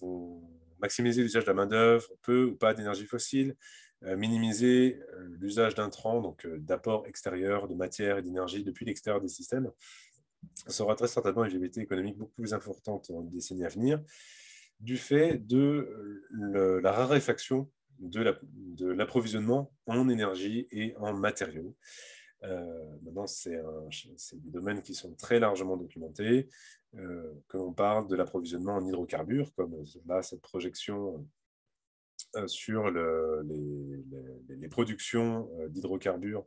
vont maximiser l'usage de la main-d'œuvre, peu ou pas d'énergie fossile, minimiser l'usage d'intrants, donc d'apports extérieurs de matière et d'énergie depuis l'extérieur des systèmes. Ça aura très certainement une viabilité économique beaucoup plus importante dans les décennies à venir, du fait de la raréfaction de l'approvisionnement en énergie et en matériaux. Maintenant, c'est des domaines qui sont très largement documentés, que l'on parle de l'approvisionnement en hydrocarbures, comme là, cette projection sur les productions d'hydrocarbures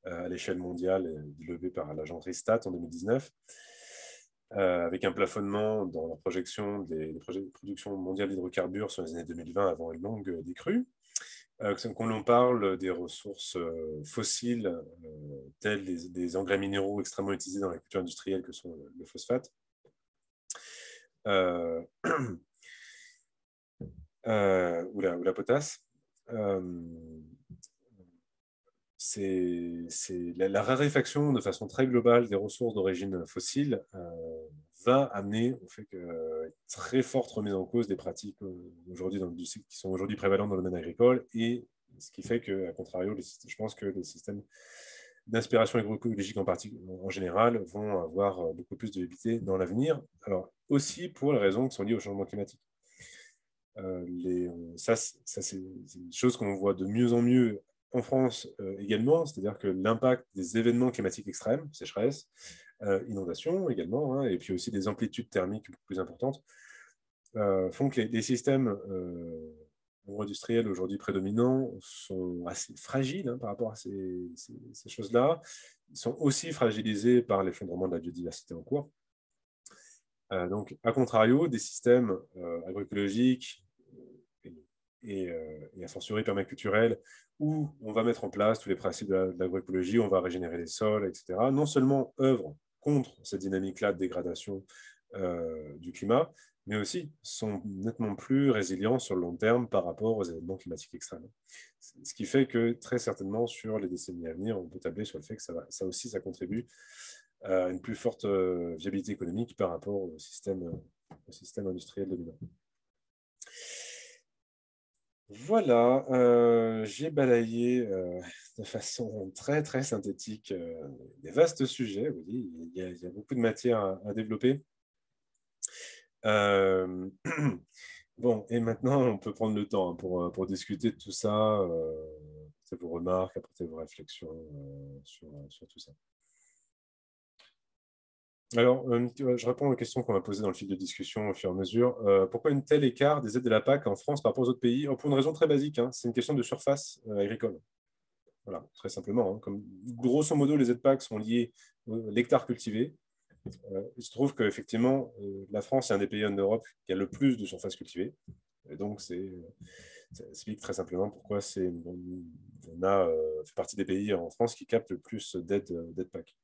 à l'échelle mondiale développée par l'agence Rystad en 2019. Avec un plafonnement dans la projection des productions mondiales d'hydrocarbures sur les années 2020 avant une longue décrue. Quand l'on parle des ressources fossiles, telles des engrais minéraux extrêmement utilisés dans la culture industrielle que sont le phosphate, ou la potasse, la raréfaction de façon très globale des ressources d'origine fossile va amener au fait que très forte remise en cause des pratiques aujourd'hui qui sont aujourd'hui prévalentes dans le domaine agricole, et ce qui fait que, à contrario, je pense que les systèmes d'inspiration agroécologique en général vont avoir beaucoup plus de viabilité dans l'avenir. Alors aussi pour les raisons qui sont liées au changement climatique. Ça, c'est une chose qu'on voit de mieux en mieux en France également, c'est-à-dire que l'impact des événements climatiques extrêmes, sécheresse, inondations également, hein, et puis aussi des amplitudes thermiques beaucoup plus importantes, font que les systèmes industriels aujourd'hui prédominants sont assez fragiles par rapport à ces choses-là. Ils sont aussi fragilisés par l'effondrement de la biodiversité en cours. Donc, à contrario, des systèmes agroécologiques et a fortiori permaculturels, où on va mettre en place tous les principes de l'agroécologie, on va régénérer les sols, etc., non seulement œuvrent contre cette dynamique-là de dégradation du climat, mais aussi sont nettement plus résilients sur le long terme par rapport aux événements climatiques extrêmes. Ce qui fait que très certainement, sur les décennies à venir, on peut tabler sur le fait que ça aussi, ça contribue à une plus forte viabilité économique par rapport au système industriel dominant. Voilà, j'ai balayé de façon très très synthétique des vastes sujets. Oui, il y a beaucoup de matière à développer. Bon, et maintenant, on peut prendre le temps pour discuter de tout ça, apporter vos remarques, apporter vos réflexions sur tout ça. Alors, je réponds aux questions qu'on m'a posées dans le fil de discussion au fur et à mesure. Pourquoi une telle écart des aides de la PAC en France par rapport aux autres pays? Pour une raison très basique, hein, c'est une question de surface agricole. Voilà, très simplement. Hein, comme, grosso modo, les aides PAC sont liées à l'hectare cultivé. Il se trouve qu'effectivement, la France est un des pays en Europe qui a le plus de surface cultivée. Et donc, c'est Ça explique très simplement pourquoi on a fait partie des pays en France qui captent le plus d'aides PAC.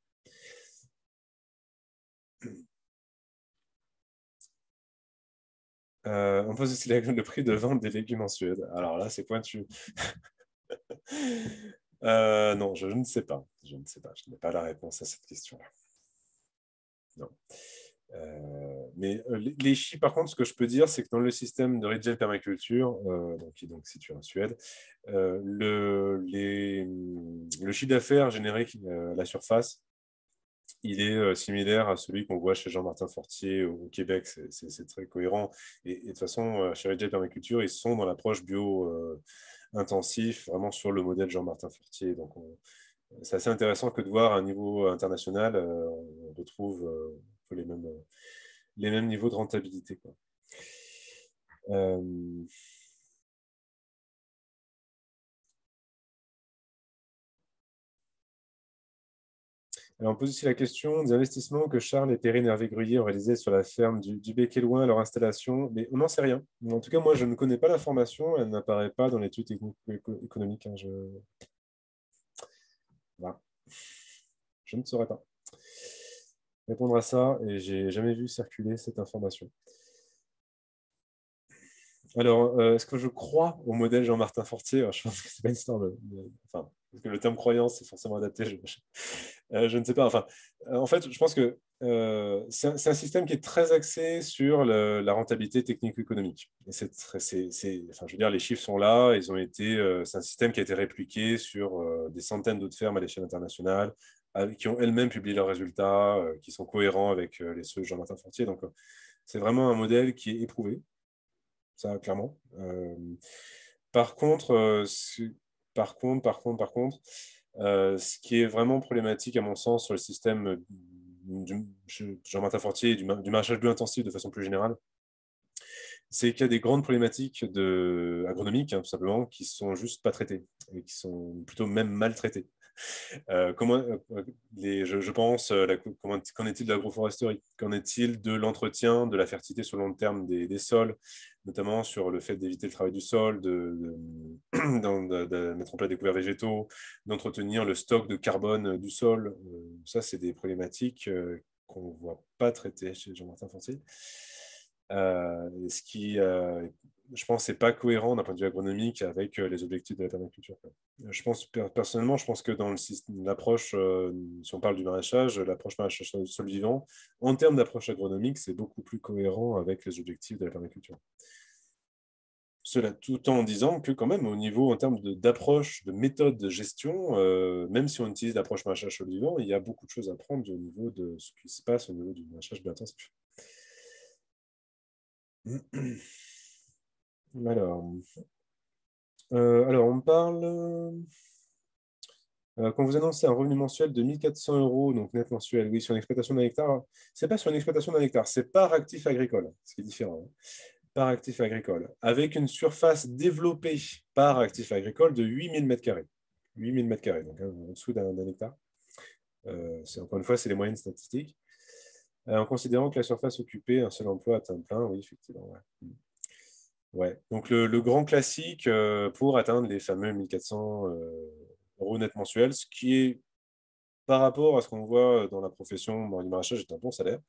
On pose aussi le prix de vente des légumes en Suède. Alors là, c'est pointu. Non, je ne sais pas. Je ne sais pas. Je n'ai pas la réponse à cette question-là. Non. Mais les chiffres, par contre, ce que je peux dire, c'est que dans le système de Rigel Permaculture, qui est donc situé en Suède, le chiffre d'affaires généré à la surface, il est similaire à celui qu'on voit chez Jean-Martin Fortier au Québec. C'est très cohérent. Et de toute façon, chez Rigel Permaculture, ils sont dans l'approche bio intensif, vraiment sur le modèle Jean-Martin Fortier. Donc, c'est assez intéressant que de voir à un niveau international, on retrouve les mêmes niveaux de rentabilité, quoi. Euh, Alors, on pose aussi la question des investissements que Charles et Perrine Hervé-Gruyère ont réalisés sur la ferme du Bec et Loin, leur installation, mais on n'en sait rien. En tout cas, moi, je ne connais pas l'information, elle n'apparaît pas dans l'étude technique économique. Hein, voilà. Je ne saurais pas répondre à ça et j'ai jamais vu circuler cette information. Alors, est-ce que je crois au modèle Jean-Martin Fortier? Je pense que c'est pas une histoire enfin, parce que le terme croyance est forcément adapté. Je ne sais pas. Enfin, en fait, je pense que c'est un système qui est très axé sur la rentabilité technique-économique. Et enfin, je veux dire, les chiffres sont là. C'est un système qui a été répliqué sur des centaines d'autres fermes à l'échelle internationale, qui ont elles-mêmes publié leurs résultats, qui sont cohérents avec ceux de Jean-Martin Fortier. Donc, c'est vraiment un modèle qui est éprouvé, ça, clairement. Par contre, ce qui est vraiment problématique, à mon sens, sur le système du Jean-Martin Fortier et du maraîchage bio intensif de façon plus générale, c'est qu'il y a des grandes problématiques agronomiques, hein, tout simplement, qui sont juste pas traitées et qui sont plutôt même maltraitées. Je pense, qu'en est-il de l'agroforesterie? Qu'en est-il de l'entretien, de la fertilité sur le long terme des sols, notamment sur le fait d'éviter le travail du sol, de mettre en place des couverts végétaux, d'entretenir le stock de carbone du sol? Ça, c'est des problématiques qu'on ne voit pas traitées chez Jean-Martin Foncier. Ce qui, je pense, n'est pas cohérent d'un point de vue agronomique avec les objectifs de la permaculture. Personnellement, je pense que dans l'approche, si on parle du maraîchage, l'approche maraîchage sur le sol vivant, en termes d'approche agronomique, c'est beaucoup plus cohérent avec les objectifs de la permaculture. Cela tout en disant que quand même, au niveau en termes d'approche, de méthode de gestion, même si on utilise l'approche maraîchage sol vivant, il y a beaucoup de choses à prendre au niveau de ce qui se passe au niveau du maraîchage bio-intensif. Alors, on parle. Quand vous annoncez un revenu mensuel de 1 400 euros, donc net mensuel, oui, sur une exploitation d'un hectare, c'est pas sur une exploitation d'un hectare, c'est par actif agricole, ce qui est différent. Hein. Par actif agricole, avec une surface développée par actif agricole de 8000 m². 8000 m², donc hein, en dessous d'un hectare. Encore une fois, c'est les moyennes statistiques. En considérant que la surface occupée, un seul emploi à temps plein, oui, effectivement. Ouais. Ouais. Donc le grand classique pour atteindre les fameux 1400 euros net mensuels, ce qui est par rapport à ce qu'on voit dans la profession du maraîchage est un bon salaire.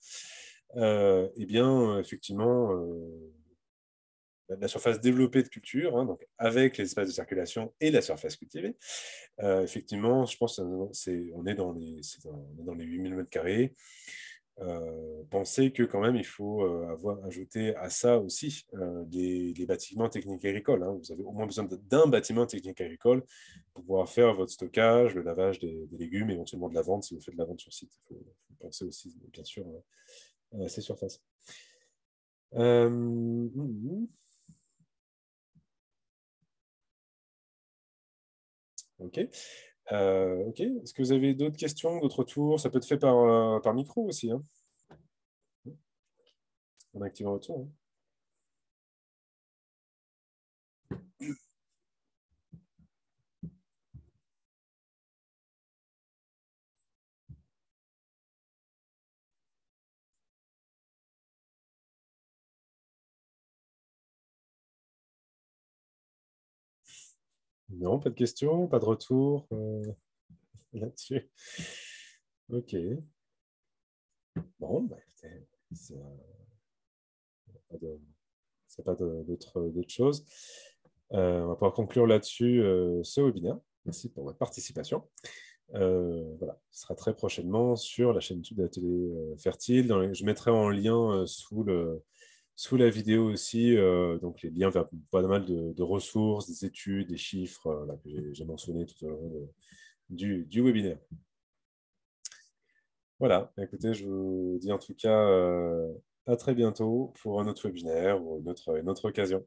Eh bien, effectivement, la surface développée de culture, hein, donc avec les espaces de circulation et la surface cultivée, effectivement, je pense qu'on est dans les 8000 m². Pensez que quand même, il faut avoir ajouté à ça aussi des bâtiments techniques agricoles. Hein. Vous avez au moins besoin d'un bâtiment technique agricole pour pouvoir faire votre stockage, le lavage des légumes, éventuellement de la vente si vous faites de la vente sur site. Il faut penser aussi, bien sûr, à ces surfaces. Ok. Ok. Est-ce que vous avez d'autres questions, d'autres retours? Ça peut être fait par micro aussi, hein, en activant votre son. Hein. Non, pas de questions, pas de retour là-dessus. Ok. Bon, bah, écoutez, pas de- c'est pas d'autres choses. On va pouvoir conclure là-dessus ce webinaire. Merci pour votre participation. Voilà, ce sera très prochainement sur la chaîne YouTube d'Atelier Fertile. Je mettrai en lien sous la vidéo aussi donc les liens vers pas mal de ressources, des études, des chiffres là, que j'ai mentionné tout au long du webinaire. Voilà, écoutez, je vous dis en tout cas à très bientôt pour un autre webinaire ou une autre occasion.